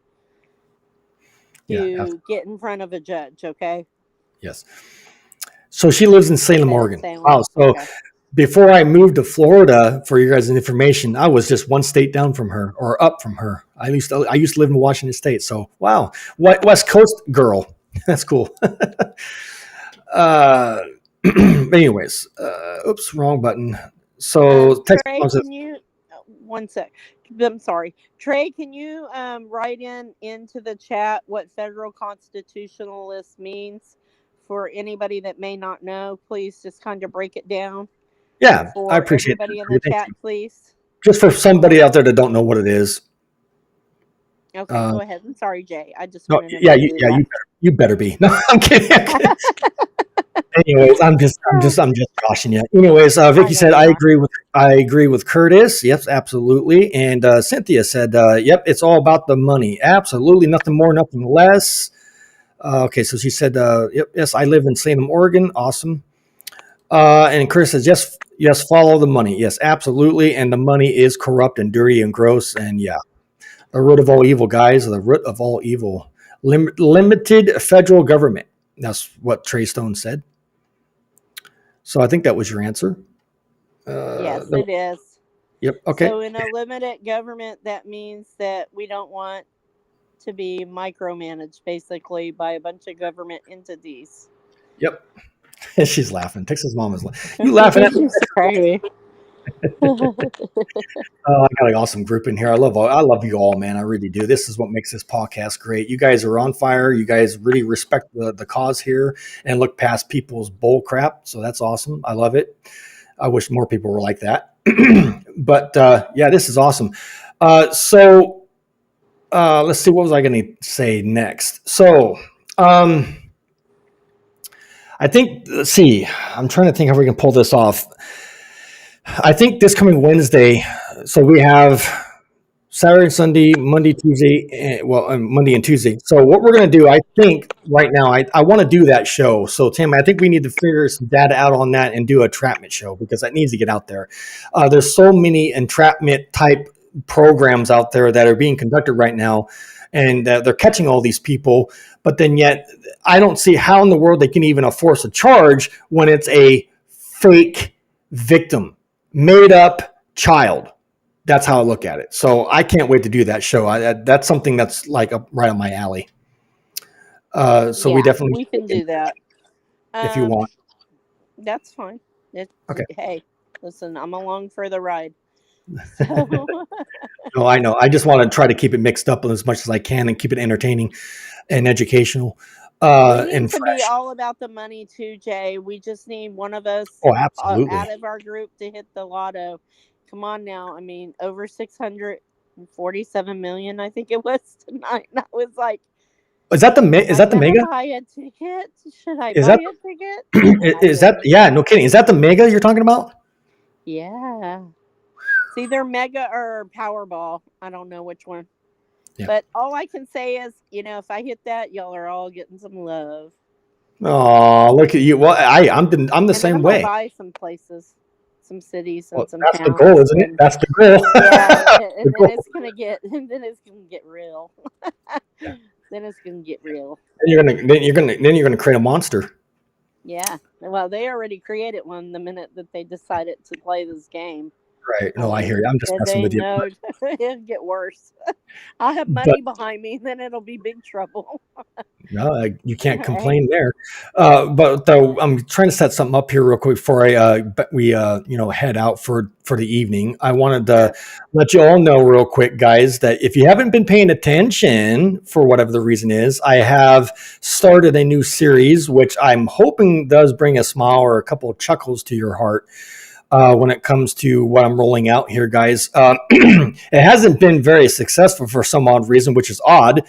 Yeah, to get in front of a judge, okay? yes. So she lives in Salem, Okay, Oregon. Salem. Wow. So Okay. before I moved to Florida, for your guys' information, I was just one state down from her or up from her. I used to live in Washington State. So wow, West Coast girl. That's cool. uh, anyways, oops, wrong button. So text Trey, mom says, can you one sec? I'm sorry, Trey. Can you write into the chat what federal constitutionalist means for anybody that may not know? Please just kind of break it down yeah, I for appreciate everybody in the that. Thank chat, you. please. Just for somebody out there that don't know what it is. Okay, go ahead. I'm sorry, Jay. I just No, wanted to make you laugh. you better be. No, I'm kidding. I'm kidding. Anyways, I'm just joshing you. Anyways, I Vicky know said you are. I agree with Curtis. Yes, absolutely. And Cynthia said, yep, it's all about the money. Absolutely, nothing more, nothing less. Okay, so she said, yep, yes, I live in Salem, Oregon. Awesome. And Curtis says, yes, yes, follow the money. Yes, absolutely. And the money is corrupt and dirty and gross. And yeah, the root of all evil, guys, the root of all evil. Limited federal government. That's what Trey Stone said. So I think that was your answer. Yes, it is. Yep. Okay. So, in a limited government, that means that we don't want to be micromanaged basically by a bunch of government entities. Yep. She's laughing. Texas mom is laughing. You laughing at me? She's crazy. Oh, I got an awesome group in here. I love you all, man. I really do. This is what makes this podcast great. You guys are on fire. You guys really respect the cause here and look past people's bull crap. So that's awesome. I love it. I wish more people were like that. But yeah, this is awesome. Let's see. What was I going to say next? So I think, let's see. I'm trying to think how we can pull this off. I think this coming Wednesday, so we have Saturday, Sunday, Monday, Tuesday, Monday and Tuesday. So what we're going to do, I think right now, I want to do that show. So Tim, I think we need to figure some data out on that and do a entrapment show because that needs to get out there. There's so many entrapment type programs out there that are being conducted right now, and they're catching all these people. But then yet, I don't see how in the world they can even enforce a charge when it's a fake victim, made up child. That's how I look at it. So I can't wait to do that show. That's something that's like right on my alley. So we definitely we can do that. if you want. That's fine. Okay. Hey, listen, I'm along for the ride. So No, I know. I just want to try to keep it mixed up as much as I can and keep it entertaining and educational we need and to be fresh. all about the money too, Jay. We just need one of us Oh, absolutely. out of our group to hit the lotto. Come on now. I mean, over 647 million, I think it was tonight. And I was like, Is that the am I gonna mega? buy a ticket? Should I Is buy that a ticket? And I is that didn't. yeah? No kidding. Is that the mega you're talking about? Yeah. It's either Mega or Powerball. I don't know which one. Yeah. But all I can say is, if I hit that, y'all are all getting some love. Oh, look at you. Well, I'm the And then same I'm gonna way. buy some places, some cities, and Well, some that's the towns. goal, isn't it? And That's the goal. yeah, The and goal. then it's gonna get real. Yeah. Then it's gonna get real. Then you're gonna create a monster. Yeah. Well, they already created one the minute that they decided to play this game. Right. No, I hear you. I'm just And messing they with you. know it'll get worse. I'll have But money behind me, then it'll be big trouble. no, you can't Hey, complain there. But though I'm trying to set something up here real quick before we head out for the evening. I wanted to sure. let you all know real quick, guys, that if you haven't been paying attention for whatever the reason is, I have started a new series which I'm hoping does bring a smile or a couple of chuckles to your heart. When it comes to what I'm rolling out here, guys, it hasn't been very successful for some odd reason, which is odd.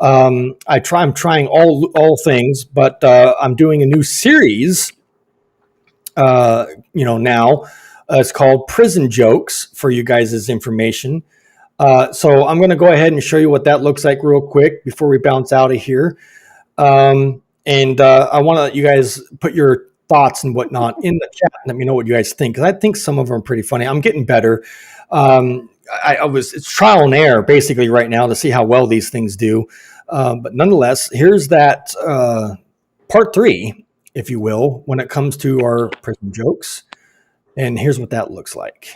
I'm trying all things, but I'm doing a new series. Now it's called Prison Jokes for you guys' information. So I'm going to go ahead and show you what that looks like real quick before we bounce out of here. And I want to let you guys put your thoughts and whatnot in the chat. Let me know what you guys think, because I think some of them are pretty funny. I'm getting better. It's trial and error basically right now to see how well these things do. But nonetheless, here's that part 3, if you will, when it comes to our prison jokes. And here's what that looks like.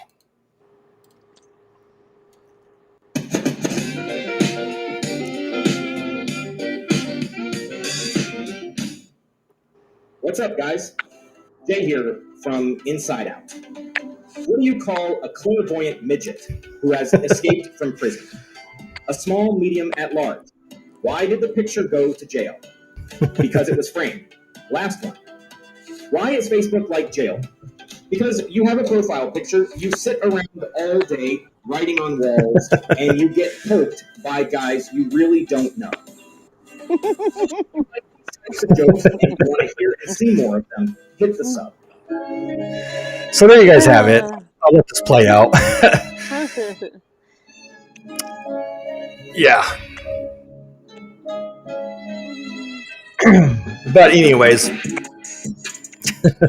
What's up, guys? Jay here from Inside Out. What do you call a clairvoyant midget who has escaped from prison? A small, medium, at large. Why did the picture go to jail? Because it was framed. Last one. Why is Facebook like jail? Because you have a profile picture, you sit around all day writing on walls, and you get poked by guys you really don't know. Types of jokes and you want to hear and see more of them, hit the sub. So there you guys have it. I'll let this play out. Yeah. But anyways.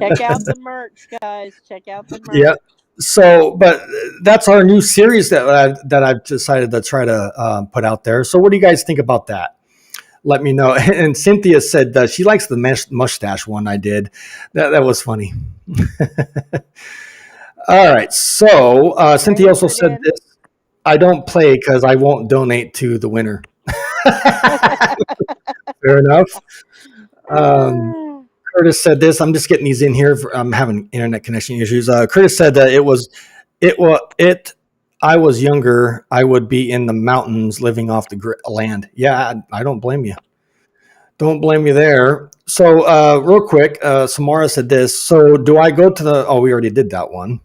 Check out the merch, guys. Check out the merch. Yeah. So, but that's our new series that I've decided to try to put out there. So what do you guys think about that? Let me know. And Cynthia said she likes the mustache one I did. That was funny. All right. So Cynthia also said this. I don't play because I won't donate to the winner. Fair enough. Curtis said this. I'm just getting these in here. I'm having internet connection issues. Curtis said that I was younger, I would be in the mountains living off the land. Yeah, I don't blame you. Don't blame you there. So real quick, Samara said this. So do I go to we already did that one.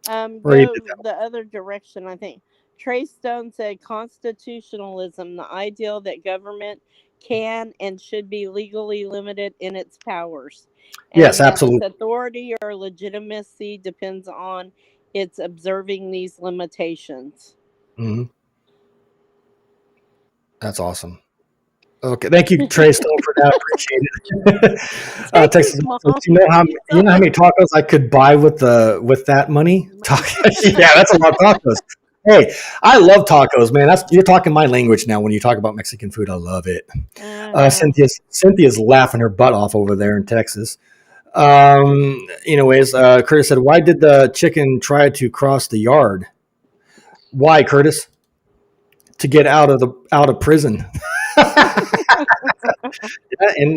Go the other direction, I think. Trey Stone said constitutionalism, the ideal that government can and should be legally limited in its powers. And yes, absolutely. Its authority or legitimacy depends on its observing these limitations. Mm-hmm. That's awesome. Okay, thank you, Trey Stone, for that. Appreciate it. Texas, you know how many tacos I could buy with that money? Yeah, that's a lot of tacos. Hey, I love tacos, man. You're talking my language now. When you talk about Mexican food, I love it. Cynthia's laughing her butt off over there in Texas. Anyways, Curtis said, "Why did the chicken try to cross the yard? Why, Curtis? To get out of prison."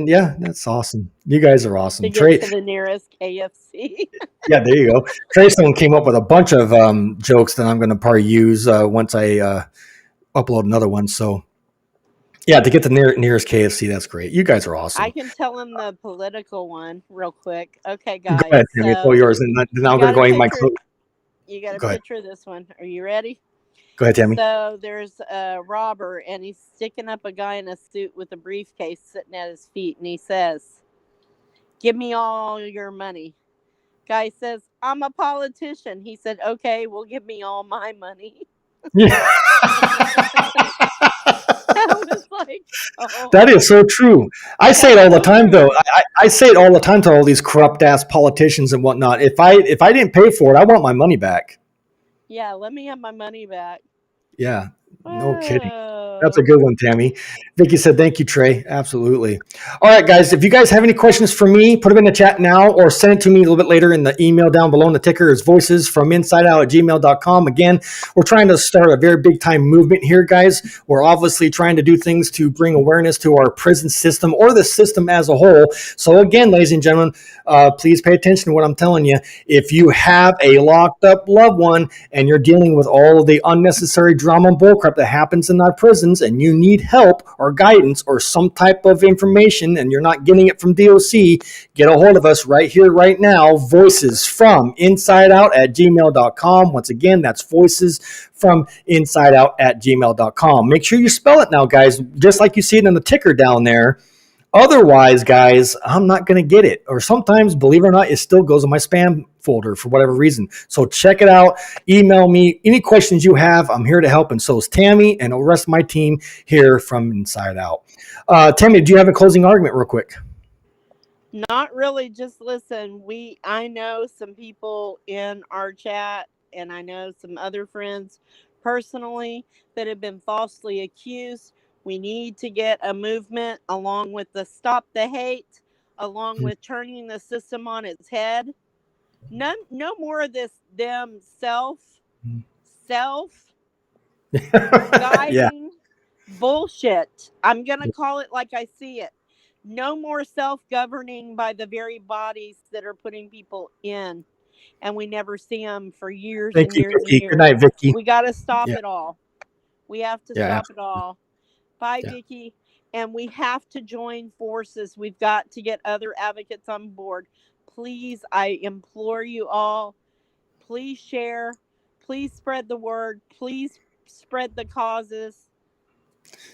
Yeah, that's awesome. You guys are awesome. To get to the nearest KFC. Yeah, there you go. Trayson came up with a bunch of jokes that I'm going to probably use once I upload another one. So, yeah, to get the nearest KFC, that's great. You guys are awesome. I can tell him the political one real quick. Okay, guys. Go ahead, Tammy. Tell yours, and then I'm going to go in my clothes. You got to picture this one. Are you ready? Go ahead, Tammy. So there's a robber, and he's sticking up a guy in a suit with a briefcase sitting at his feet, and he says, "Give me all your money." Guy says, "I'm a politician." He said, "Okay, well, give me all my money." Yeah. I was like, oh. That is so true. I say it all the time, though. I say it all the time to all these corrupt ass politicians and whatnot. If I didn't pay for it, I want my money back. Yeah, let me have my money back. Yeah, No kidding. That's Whoa. a good one, Tammy. Vicky said, thank you, Trey. Absolutely. All right, guys, if you guys have any questions for me, put them in the chat now or send it to me a little bit later in the email down below. And the ticker is voicesfrominsideout@gmail.com. Again, we're trying to start a very big time movement here, guys. We're obviously trying to do things to bring awareness to our prison system or the system as a whole. So again, ladies and gentlemen, please pay attention to what I'm telling you. If you have a locked up loved one and you're dealing with all of the unnecessary drama and bullcrap that happens in our prisons and you need help or guidance or some type of information and you're not getting it from DOC, get a hold of us right here, right now. Voices from Inside Out at gmail.com. Once again, that's voices from Inside Out at gmail.com. Make sure you spell it now, guys, just like you see it in the ticker down there. Otherwise, guys, I'm not going to get it. Or sometimes, believe it or not, it still goes in my spam folder for whatever reason. So check it out. Email me any questions you have. I'm here to help. And so is Tammy and the rest of my team here from Inside Out. Tammy, do you have a closing argument real quick? Not really. Just listen. I know some people in our chat, and I know some other friends personally that have been falsely accused. We need to get a movement along with the Stop the Hate, along with turning the system on its head. No more of this self-guiding bullshit. I'm going to call it like I see it. No more self-governing by the very bodies that are putting people in. And we never see them for years and years and years. Good night, Vicky. We got to stop it all. We have to stop it all. Bye, Yeah. Vicky. And we have to join forces. We've got to get other advocates on board. Please, I implore you all, please share. Please spread the word. Please spread the causes.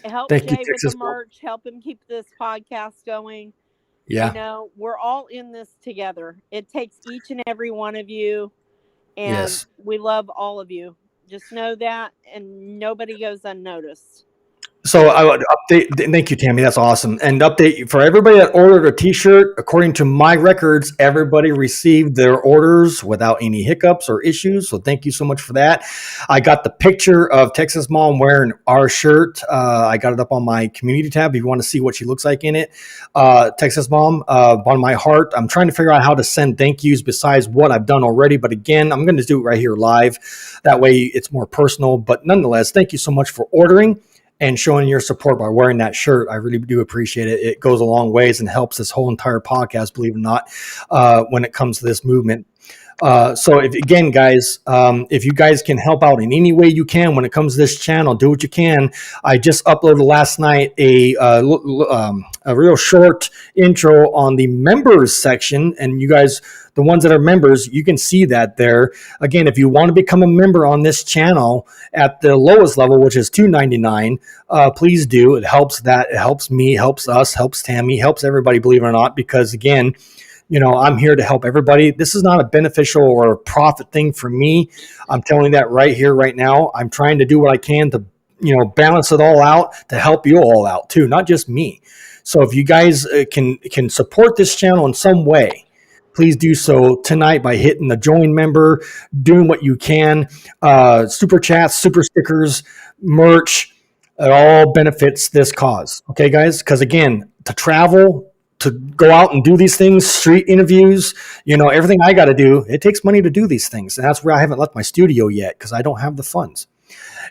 Help Jay with the merch. Help him keep this podcast going. Yeah. You know, we're all in this together. It takes each and every one of you. And we love all of you. Just know that, and nobody goes unnoticed. So I would update. Thank you, Tammy. That's awesome. And update for everybody that ordered a T-shirt. According to my records, everybody received their orders without any hiccups or issues. So thank you so much for that. I got the picture of Texas Mom wearing our shirt. I got it up on my community tab if you want to see what she looks like in it. Texas Mom, on my heart. I'm trying to figure out how to send thank yous besides what I've done already. But again, I'm going to do it right here live. That way it's more personal. But nonetheless, thank you so much for ordering and showing your support by wearing that shirt. I really do appreciate it. It goes a long ways and helps this whole entire podcast, believe it or not, when it comes to this movement. So if you guys can help out in any way you can when it comes to this channel, do what you can. I just uploaded last night a real short intro on the members section, and you guys, the ones that are members, you can see that there. Again, if you want to become a member on this channel at the lowest level, which is $2.99, please do. It helps that. It helps me, helps us, helps Tammy, helps everybody, believe it or not, because again, you know, I'm here to help everybody. This is not a beneficial or a profit thing for me. I'm telling you that right here, right now. I'm trying to do what I can to, you know, balance it all out to help you all out too, not just me. So if you guys can support this channel in some way, please do so tonight by hitting the join member, doing what you can. Super chats, super stickers, merch, it all benefits this cause. Okay, guys? Because again, to travel, to go out and do these things, street interviews, you know, everything I got to do, it takes money to do these things. And that's where I haven't left my studio yet because I don't have the funds.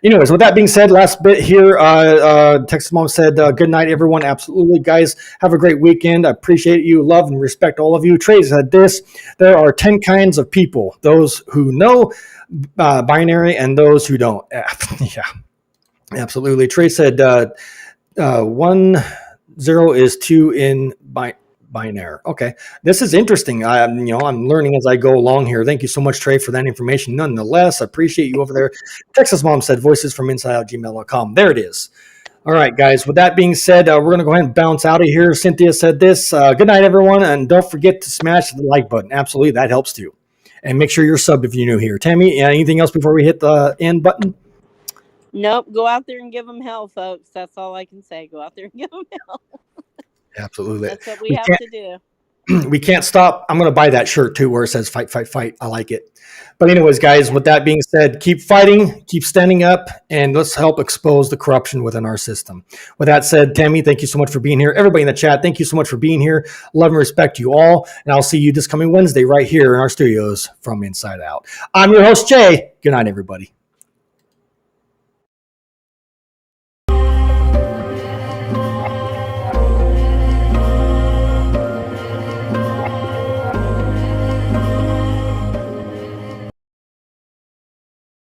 Anyways, with that being said, last bit here, Texas Mom said, good night, everyone. Absolutely, guys. Have a great weekend. I appreciate you, love and respect all of you. Trey said this, there are 10 kinds of people, those who know binary and those who don't. Yeah, absolutely. Trey said 1 0 is 2 in binary. Okay, this is interesting. I'm learning as I go along here. Thank you so much, Trey, for that information. Nonetheless, I appreciate you over there. Texas Mom said voices from insideout@gmail.com. There it is. All right, guys. With that being said, we're going to go ahead and bounce out of here. Cynthia said this. Good night, everyone, and don't forget to smash the like button. Absolutely, that helps too. And make sure you're subbed if you're new here. Tammy, anything else before we hit the end button? Nope. Go out there and give them hell, folks. That's all I can say. Go out there and give them hell. Absolutely. That's what we have to do. We can't stop. I'm going to buy that shirt too, where it says fight, fight, fight. I like it. But anyways, guys, with that being said, keep fighting, keep standing up, and let's help expose the corruption within our system. With that said, Tammy, thank you so much for being here. Everybody in the chat, thank you so much for being here. Love and respect you all. And I'll see you this coming Wednesday right here in our studios from Inside Out. I'm your host, Jay. Good night, everybody.